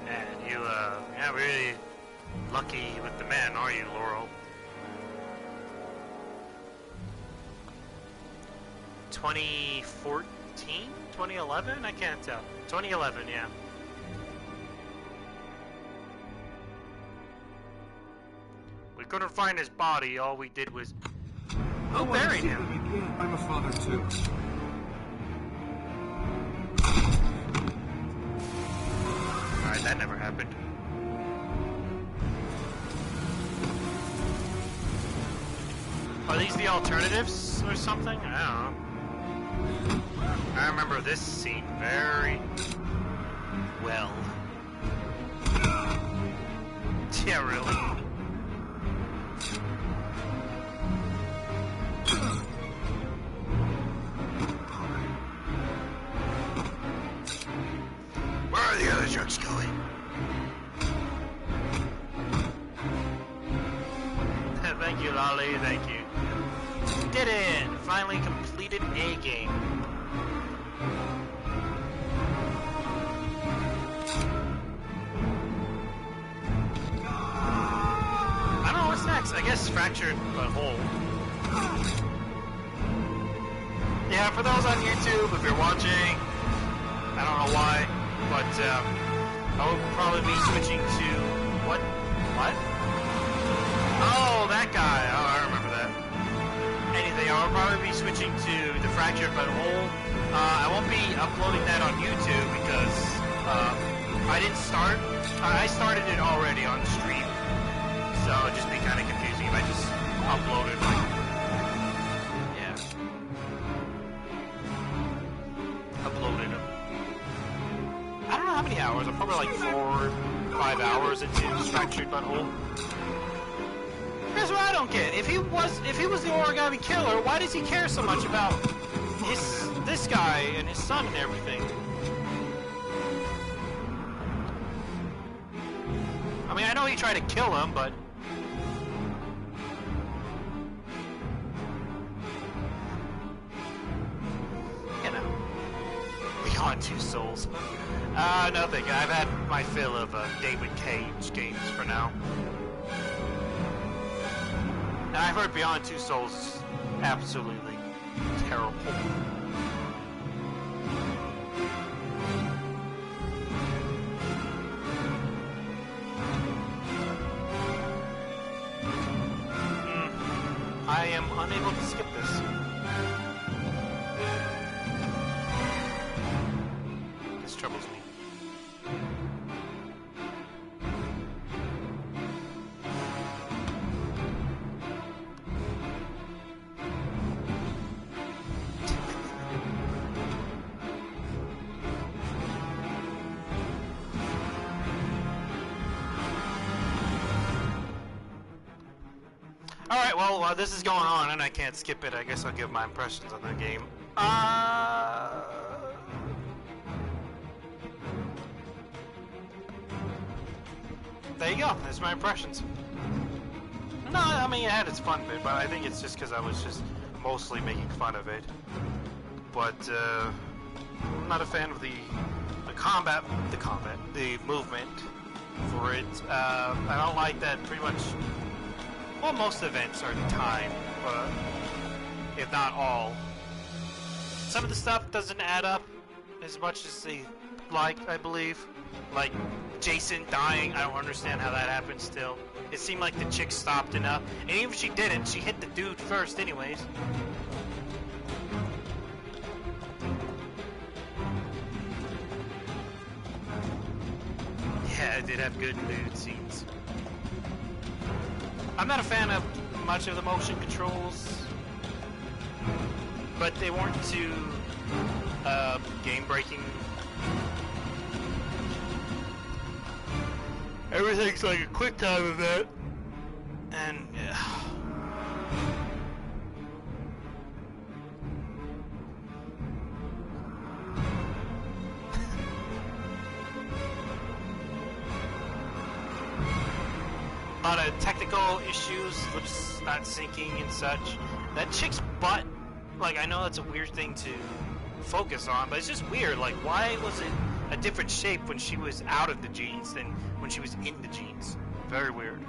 Speaker 1: Man, you're not really lucky with the men, are you, Laurel? 2014? 2011? I can't tell. 2011, yeah. We couldn't find his body, all we did was... Who buried him?
Speaker 21: I'm a father too.
Speaker 1: Alright, that never happened. Are these the alternatives or something? I don't know. I remember this scene very well. Yeah, really. Where are the other trucks going? Thank you, Lolly, thank you. Did it! Finally completed a game. I don't know what's next. I guess fractured but whole. Yeah, for those on YouTube, if you're watching, I don't know why, but I will probably be switching to what? What? Oh, that guy. Oh, I remember that. Anything, I will probably be switching to the fractured but whole. I won't be uploading that on YouTube because I didn't start. I started it already on stream, so it'd just be kind of confusing if I just uploaded like. Yeah. Uploaded them. I don't know how many hours. I'm probably like 4 or 5 hours into this fractured but whole. Here's what I don't get. If he was the origami killer, why does he care so much about this guy and his son and everything? I mean, I know he tried to kill him, but you know, Beyond Two Souls. Nothing. I've had my fill of David Cage games for now. Now, I've heard Beyond Two Souls is absolutely terrible. I am unable to skip this. This troubles me. Alright, well, while this is going on and I can't skip it, I guess I'll give my impressions on the game. There you go. That's my impressions. No, I mean, it had its fun bit, but I think it's just because I was just mostly making fun of it. But, I'm not a fan of the movement for it. I don't like that pretty much, well, most events are timed, if not all. Some of the stuff doesn't add up as much as they like, I believe. Like, Jason dying, I don't understand how that happened still. It seemed like the chick stopped enough, and even if she didn't, she hit the dude first anyways. Yeah, it did have good nude scenes. I'm not a fan of much of the motion controls, but they weren't too game-breaking. Everything's like a quick time event, and a lot of technical issues, lips not syncing and such. That chick's butt, like, I know that's a weird thing to focus on, but it's just weird. Like, why was it a different shape when she was out of the jeans than when she was in the jeans? Very weird.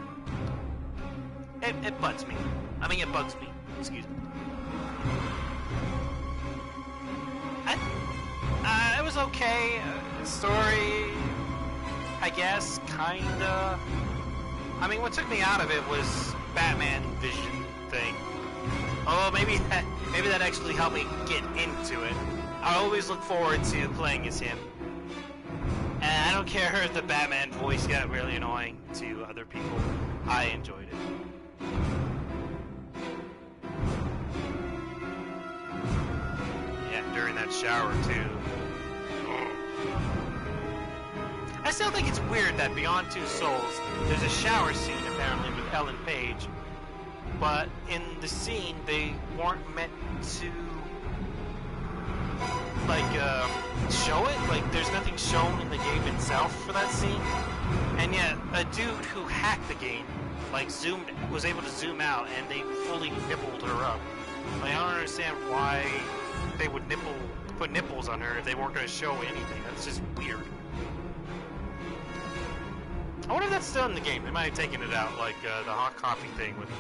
Speaker 1: It bugs me. I mean, it bugs me. Excuse me. It was okay. Story, I guess, kinda. I mean, what took me out of it was Batman Vision thing. Oh, maybe that actually helped me get into it. I always look forward to playing as him. And I don't care if the Batman voice got really annoying to other people. I enjoyed it. Yeah, during that shower, too. I still think it's weird that Beyond Two Souls, there's a shower scene apparently with Ellen Page, but in the scene they weren't meant to, like, show it. Like, there's nothing shown in the game itself for that scene, and yet a dude who hacked the game, like, was able to zoom out, and they fully nippled her up. Like, I don't understand why they would put nipples on her if they weren't going to show anything. That's just weird. I wonder if that's still in the game. They might have taken it out, like the hot coffee thing with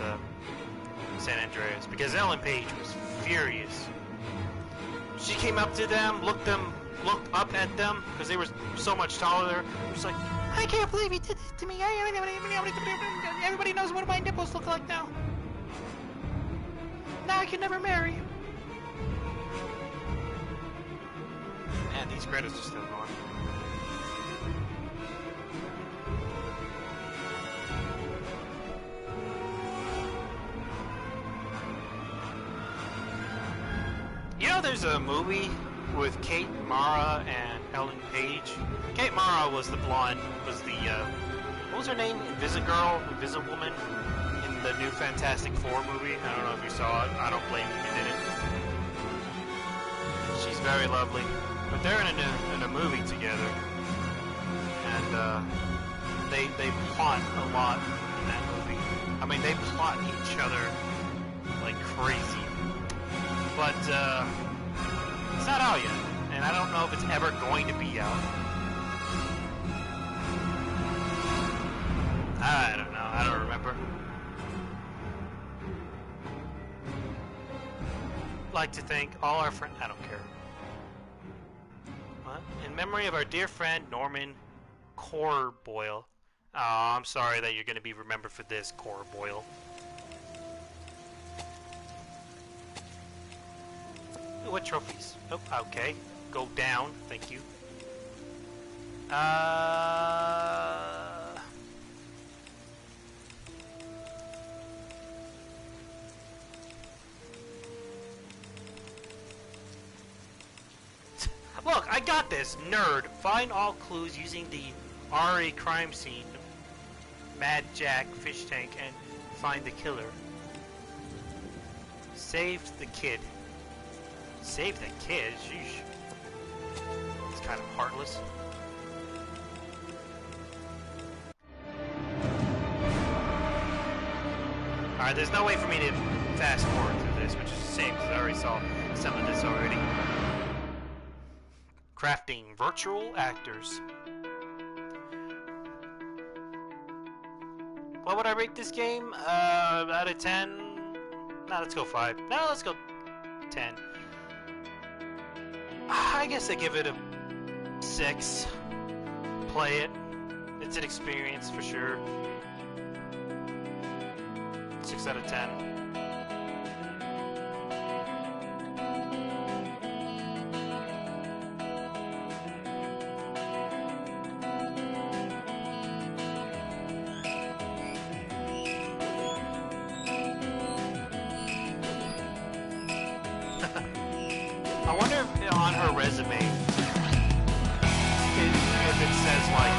Speaker 1: San Andreas, because Ellen Page was furious. She came up to them, looked up at them, because they were so much taller. She was like, "I can't believe you did this to me. Everybody knows what my nipples look like now. Now I can never marry." Man, these credits are still going. You know, there's a movie with Kate Mara and Ellen Page. Kate Mara was the blonde, what was her name? Invisiwoman in the new Fantastic Four movie. I don't know if you saw it. I don't blame you if you didn't. She's very lovely. But they're in a movie together. And, they plot a lot in that movie. I mean, they plot each other like crazy. But, it's not out yet, and I don't know if it's ever going to be out. I don't know, I don't remember. Like to thank all our friends, I don't care. What? In memory of our dear friend, Norman Corboyle. Oh, I'm sorry that you're going to be remembered for this, Corboyle. What trophies? Oh, okay. Go down. Thank you. Look, I got this. Nerd. Find all clues using the RA crime scene, Mad Jack fish tank, and find the killer. Saved the kid. Saved the kid? Sheesh. It's kind of heartless. Alright, there's no way for me to fast forward through this, which is a shame because I already saw some of this already. Crafting virtual actors. What would I rate this game? Out of 10? No, let's go 5. No, let's go 10. I guess I give it a 6. Play it. It's an experience for sure. 6 out of 10. I wonder if on her resume if it says like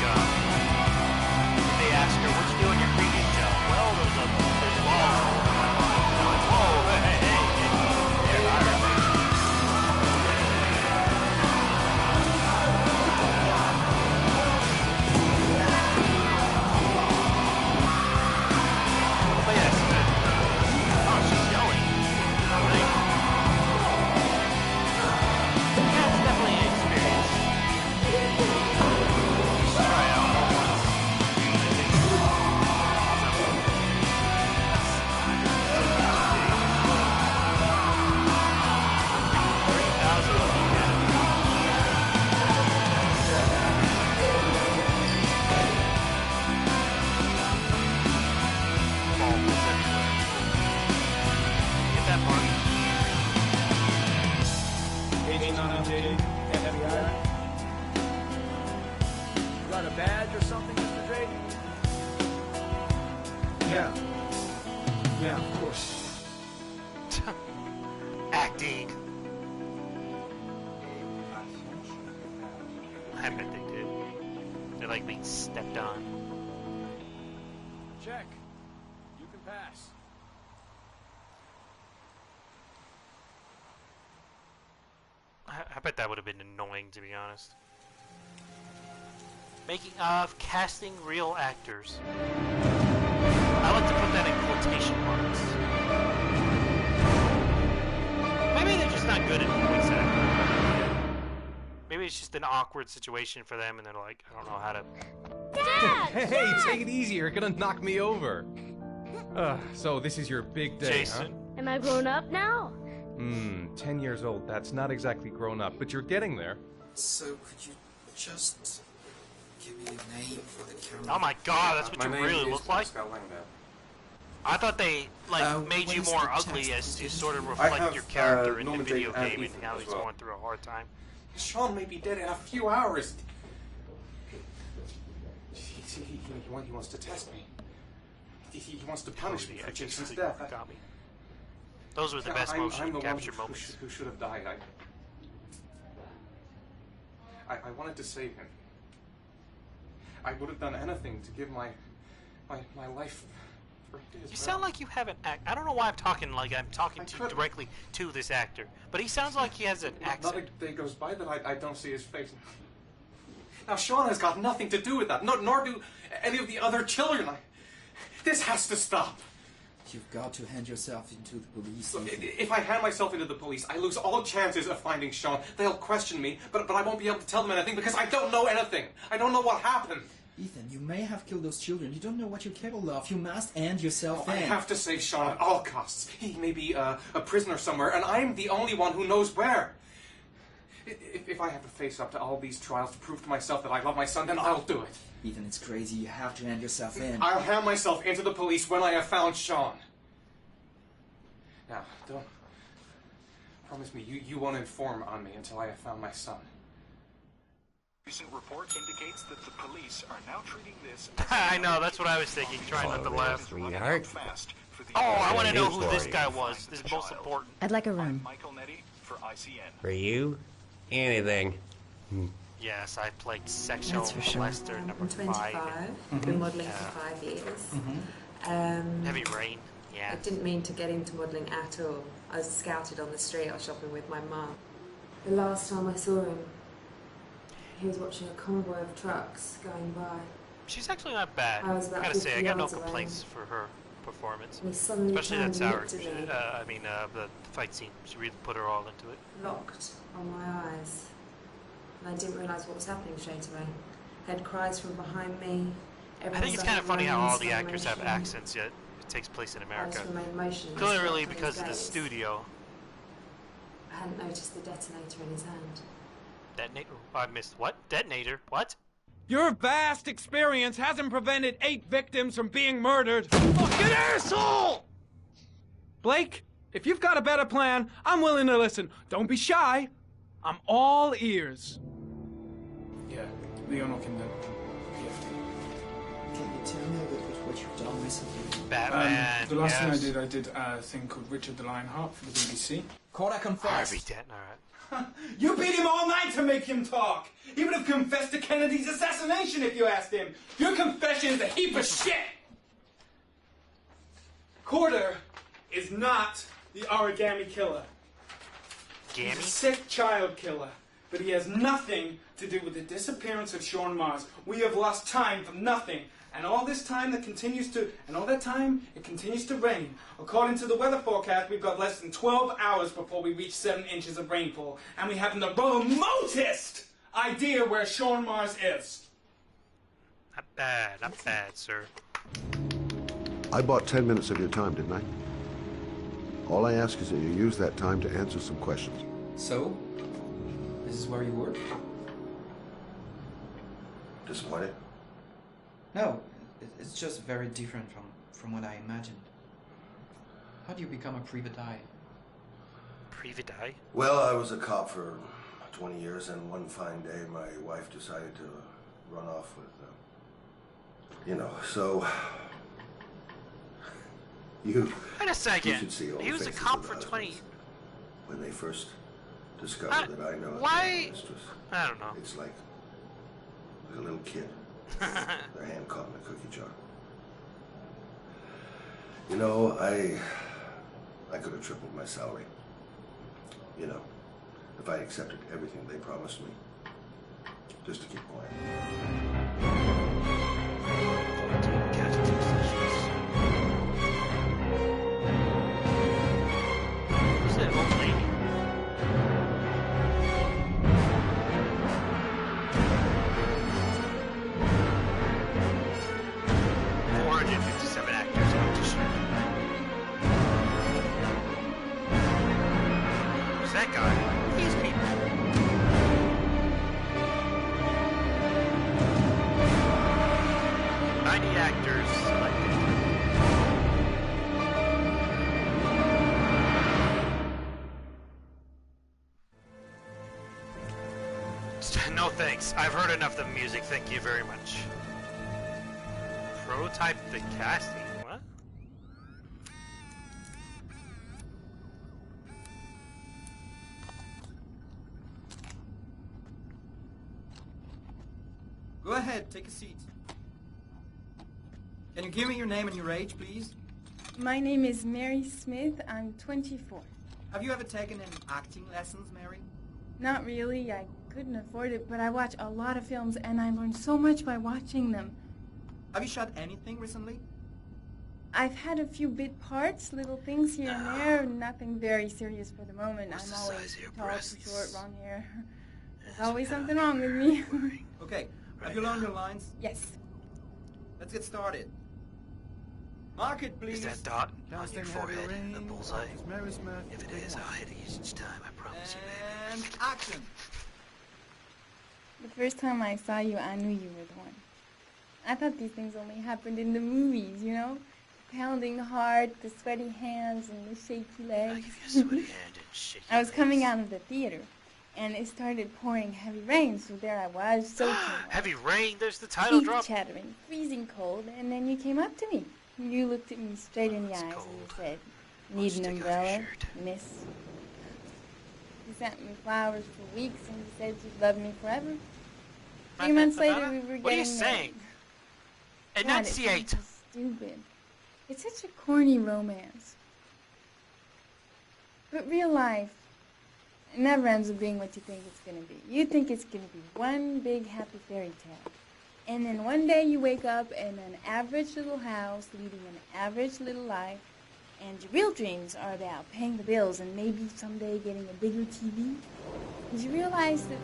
Speaker 1: if they ask her what'd you do in your previous job? Well, there's laws. Whoa, hey. Yeah, I remember. But yes, oh, she's yelling. Yeah, it's definitely an experience. Just try it out once. Get that part.
Speaker 2: Agent unupdated. FBI.
Speaker 13: You got a badge or something, Mr. Drake?
Speaker 2: Yeah. Yeah, of course.
Speaker 1: Acting. I bet they did. They like being stepped on.
Speaker 19: Check. You can pass.
Speaker 1: I bet that would have been annoying, to be honest. Making of casting real actors. I like to put that in quotation marks. Maybe they're just not good at voice acting. Maybe it's just an awkward situation for them, and they're like, I don't know how to.
Speaker 16: Dad!
Speaker 19: Hey, take it easy. You're gonna knock me over. So this is your big day,
Speaker 1: Jason.
Speaker 16: Am I grown up now?
Speaker 19: 10 years old. That's not exactly grown up, but you're getting there.
Speaker 21: So could you just give me a name for the camera?
Speaker 1: Oh my god, that's what you really look like? I thought they made you more ugly as to sort of reflect your character in the video game, and now he's going through a hard time.
Speaker 2: Sean may be dead in a few hours. He wants to test me. He wants to punish me for Jason's death.
Speaker 1: Those were the best motion
Speaker 2: I'm the
Speaker 1: capture
Speaker 2: one
Speaker 1: moments.
Speaker 2: who should have died. I wanted to save him. I would have done anything to give my life for his.
Speaker 1: You sound like you have an act. I don't know why I'm talking like I'm talking directly to this actor, but he sounds like he has an accent.
Speaker 2: Not a day goes by that I don't see his face. Now Sean has got nothing to do with that, nor do any of the other children. This has to stop.
Speaker 21: You've got to hand yourself into the police.
Speaker 2: Look, if I hand myself into the police, I lose all chances of finding Sean. They'll question me, but I won't be able to tell them anything because I don't know anything. I don't know what happened.
Speaker 21: Ethan, you may have killed those children. You don't know what you're capable of. You must hand yourself in.
Speaker 2: I have to save Sean at all costs. He may be a prisoner somewhere, and I'm the only one who knows where. If I have to face up to all these trials to prove to myself that I love my son, then I'll do it.
Speaker 21: Ethan, it's crazy. You have to hand yourself in.
Speaker 2: I'll hand myself into the police when I have found Sean. Now, don't... Promise me, you won't inform on me until I have found my son.
Speaker 18: Recent report indicates that the police are now treating this.
Speaker 1: I know, that's what I was thinking, trying not to laugh.
Speaker 4: Sweetheart.
Speaker 1: Oh, I want to know who this guy was. This is most important.
Speaker 3: I'd like a room.
Speaker 18: Michael Nettie for ICN.
Speaker 4: For you, anything.
Speaker 1: Yes, I played sexual
Speaker 3: That's for sure.
Speaker 1: molester number
Speaker 22: I'm 25.
Speaker 1: 5.
Speaker 22: I've been modelling for 5 years.
Speaker 1: Heavy Rain, yeah.
Speaker 22: I didn't mean to get into modelling at all.
Speaker 10: I was scouted on the street. I was shopping with my mum. The last time I saw him, he was watching a convoy of trucks going by.
Speaker 1: She's actually not bad.
Speaker 10: I was about
Speaker 1: I gotta
Speaker 10: 50
Speaker 1: say, I got no
Speaker 10: yards away.
Speaker 1: complaints for her performance.
Speaker 10: And he suddenly
Speaker 1: Especially that
Speaker 10: turned and
Speaker 1: sour.
Speaker 10: looked at me.
Speaker 1: The fight scene. She really put her all into it.
Speaker 10: Locked on my eyes. And I didn't realise what was happening straight away. Heard cries from behind me.
Speaker 1: I think it's kind of funny how all the actors have accents, yet it takes place in America. Clearly because of the studio.
Speaker 10: I hadn't noticed the detonator in his hand.
Speaker 1: Detonator? I missed what? Detonator? What?
Speaker 12: Your vast experience hasn't prevented 8 victims from being murdered. Fucking asshole! Blake, if you've got a better plan, I'm willing to listen. Don't be shy. I'm all ears.
Speaker 15: Yeah, Leon can do.
Speaker 21: Can you tell me a bit about what you've done recently?
Speaker 1: Batman.
Speaker 15: The last thing I did a thing called Richard the Lionheart for the BBC.
Speaker 21: Caught, I confess.
Speaker 1: Harvey Dent, alright.
Speaker 12: You beat him all night to make him talk. He would have confessed to Kennedy's assassination if you asked him. Your confession is a heap of shit. Corder is not the origami killer. He's a sick child killer, but he has nothing to do with the disappearance of Sean Mars. We have lost time for nothing. And all this time it continues to rain. According to the weather forecast, we've got less than 12 hours before we reach 7 inches of rainfall. And we haven't the remotest idea where Sean Mars is.
Speaker 1: Not bad, sir.
Speaker 7: I bought 10 minutes of your time, didn't I? All I ask is that you use that time to answer some questions.
Speaker 21: So, this is where you work?
Speaker 7: Disappointed?
Speaker 21: No, it's just very different from what I imagined. How do you become a private eye?
Speaker 1: Private eye?
Speaker 7: Well, I was a cop for 20 years, and one fine day my wife decided to run off with, so... You
Speaker 1: Wait a second.
Speaker 7: You should see all
Speaker 1: he was a
Speaker 7: faces
Speaker 1: cop
Speaker 7: of
Speaker 1: for
Speaker 7: the
Speaker 1: 20...
Speaker 7: husbands when they first discovered that I know
Speaker 1: why?
Speaker 7: the mistress.
Speaker 1: I don't know.
Speaker 7: It's like a little kid. Their hand caught in a cookie jar. I could have tripled my salary. If I accepted everything they promised me, just to keep quiet.
Speaker 1: Who's that old lady? Actors auditioned. Who's that guy? These people. Actors selected. No thanks. I've heard enough of the music. Thank you very much. Prototype the casting. What?
Speaker 21: Go ahead, take a seat. Can you give me your name and your age, please?
Speaker 5: My name is Mary Smith. I'm 24.
Speaker 21: Have you ever taken any acting lessons, Mary?
Speaker 5: Not really. I couldn't afford it, but I watch a lot of films, and I learn so much by watching them.
Speaker 21: Have you shot anything recently?
Speaker 5: I've had a few bit parts, little things here and there, nothing very serious for the moment. I'm always too tall, too short, wrong hair. There's always something wrong with me.
Speaker 21: Okay, have you learned your lines?
Speaker 5: Yes.
Speaker 21: Let's get started. Mark it, please.
Speaker 1: Is that dot on your forehead a bullseye? If it is, I'll hit it each time, I promise you, baby.
Speaker 21: And action.
Speaker 5: The first time I saw you, I knew you were the one. I thought these things only happened in the movies, you know? The pounding heart, the sweaty hands, and the shaky legs.
Speaker 1: I'll give you a sweaty hand and shaky
Speaker 5: I was coming out of the theater, and it started pouring heavy rain, so there I was, soaking wet.
Speaker 1: Heavy rain? There's the title drop.
Speaker 5: Teeth chattering, freezing cold, and then you came up to me. You looked at me straight in the eyes and you said, "Need an umbrella, miss?" You sent me flowers for weeks and you said you'd love me forever. 3 months later, we were getting married.
Speaker 1: What are you saying? Enunciate.
Speaker 5: God, it's stupid. It's such a corny romance. But real life, it never ends up being what you think it's going to be. You think it's going to be one big happy fairy tale. And then one day you wake up in an average little house, leading an average little life, and your real dreams are about paying the bills and maybe someday getting a bigger TV. And you realize that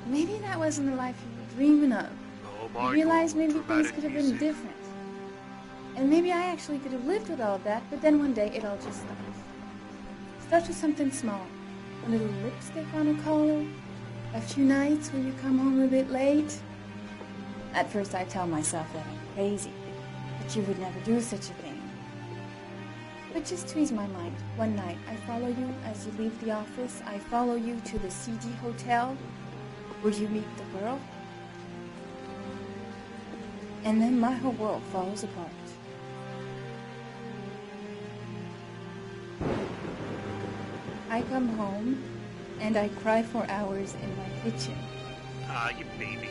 Speaker 5: maybe that wasn't the life you were dreaming of. You realize maybe things could have been different. And maybe I actually could have lived with all of that, but then one day it all just stops. It starts with something small. A little lipstick on a collar. A few nights where you come home a bit late. At first I tell myself that I'm crazy, that you would never do such a thing. But just to ease my mind, one night I follow you as you leave the office. I follow you to the CD hotel where you meet the girl. And then my whole world falls apart. I come home and I cry for hours in my kitchen.
Speaker 1: Ah, you baby.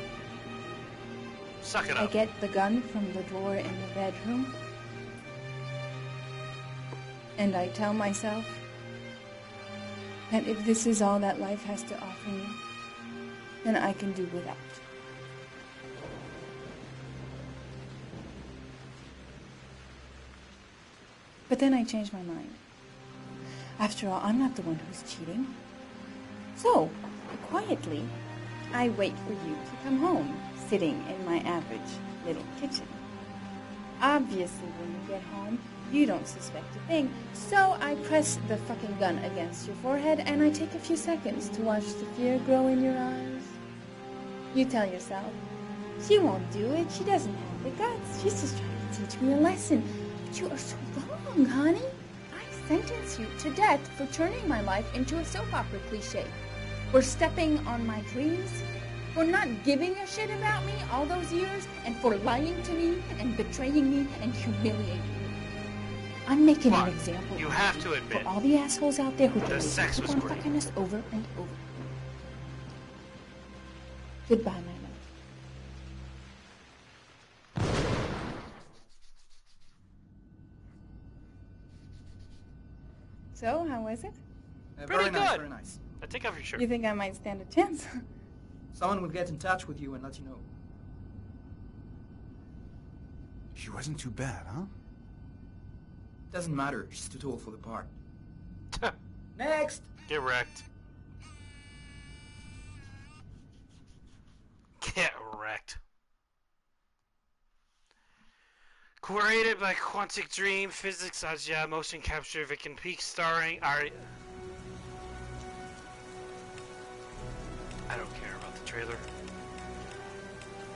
Speaker 1: Suck it up.
Speaker 5: I get the gun from the drawer in the bedroom. And I tell myself that if this is all that life has to offer me, then I can do without. But then I change my mind. After all, I'm not the one who's cheating. So, quietly, I wait for you to come home, sitting in my average little kitchen. Obviously, when you get home, you don't suspect a thing, so I press the fucking gun against your forehead and I take a few seconds to watch the fear grow in your eyes. You tell yourself, she won't do it, she doesn't have the guts, she's just trying to teach me a lesson. But you are so wrong, honey. I sentence you to death for turning my life into a soap opera cliche, for stepping on my dreams, for not giving a shit about me all those years, and for lying to me and betraying me and humiliating me. I'm making an example
Speaker 1: you have to admit,
Speaker 5: for all the assholes out there who
Speaker 1: the
Speaker 5: can
Speaker 1: sex
Speaker 5: keep
Speaker 1: was
Speaker 5: on
Speaker 1: great.
Speaker 5: fucking us over and over. Goodbye, my love. So, how was it?
Speaker 1: Pretty
Speaker 21: very nice,
Speaker 1: good.
Speaker 21: very nice.
Speaker 1: Take off your shirt.
Speaker 5: You think I might stand a chance?
Speaker 21: Someone will get in touch with you and let you know.
Speaker 9: She wasn't too bad, huh?
Speaker 21: Doesn't matter, she's too tall for the part. Next!
Speaker 1: Get wrecked. Get wrecked. Created by Quantic Dream, Physics Asia, Motion Capture, Vicken Peak, starring Ari. I don't care about the trailer.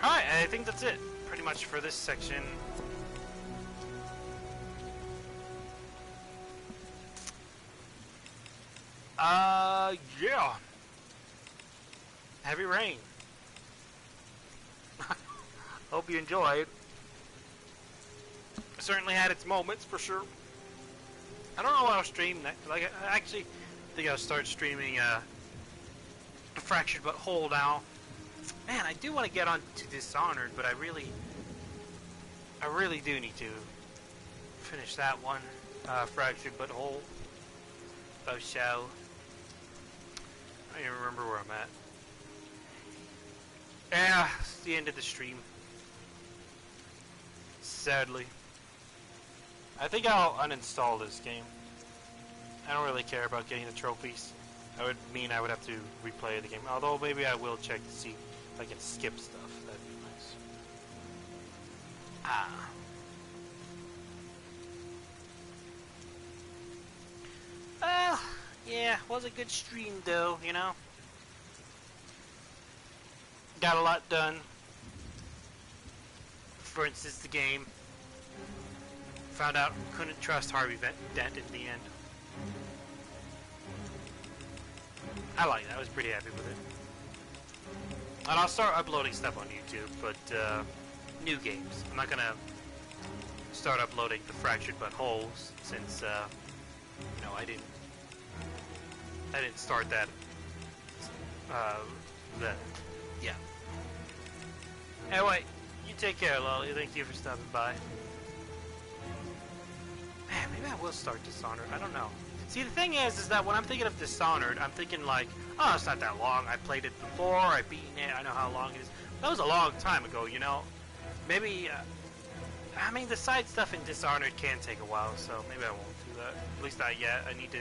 Speaker 1: Alright, I think that's it. Pretty much for this section. Yeah. Heavy rain. Hope you enjoyed. Certainly had its moments for sure. I don't know what I'll stream next. Like, I actually think I'll start streaming Fractured But Whole now. Man, I do want to get on to Dishonored, but I really do need to finish that one. Fractured But Whole. Oh, show. I don't even remember where I'm at. Yeah, it's the end of the stream. Sadly. I think I'll uninstall this game. I don't really care about getting the trophies. That would mean I would have to replay the game. Although maybe I will check to see if I can skip stuff. That'd be nice. Ah. Well, yeah, was a good stream though, you know? Got a lot done. For instance, the game. Found out couldn't trust Harvey Dent in the end. I like that. I was pretty happy with it. And I'll start uploading stuff on YouTube, but new games. I'm not gonna start uploading the Fractured But Whole since you know, I didn't start that. Yeah. Anyway, you take care, Lolly. Thank you for stopping by. Man, maybe I will start Dishonored. I don't know. See, the thing is that when I'm thinking of Dishonored, I'm thinking like, oh, it's not that long. I played it before. I've beaten it. I know how long it is. That was a long time ago, you know. Maybe, I mean, the side stuff in Dishonored can take a while, so maybe I won't do that. At least not yet. I need to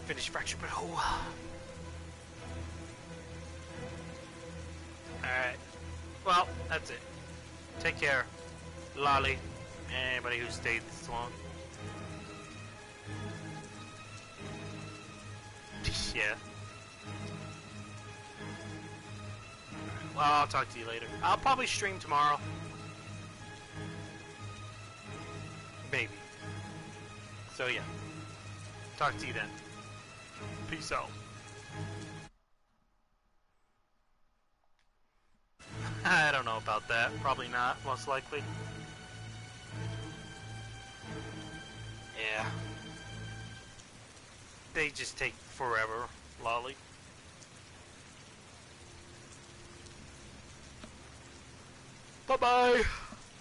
Speaker 1: finish Fracture, but oh. Alright. Well, that's it. Take care, Lolly. Anybody who stayed this long. Yeah. Well, I'll talk to you later. I'll probably stream tomorrow. Maybe. So yeah. Talk to you then. Peace out. I don't know about that. Probably not, most likely. Yeah. They just take forever, Lolly. Bye-bye.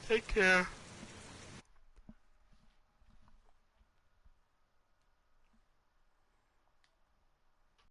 Speaker 1: Take care.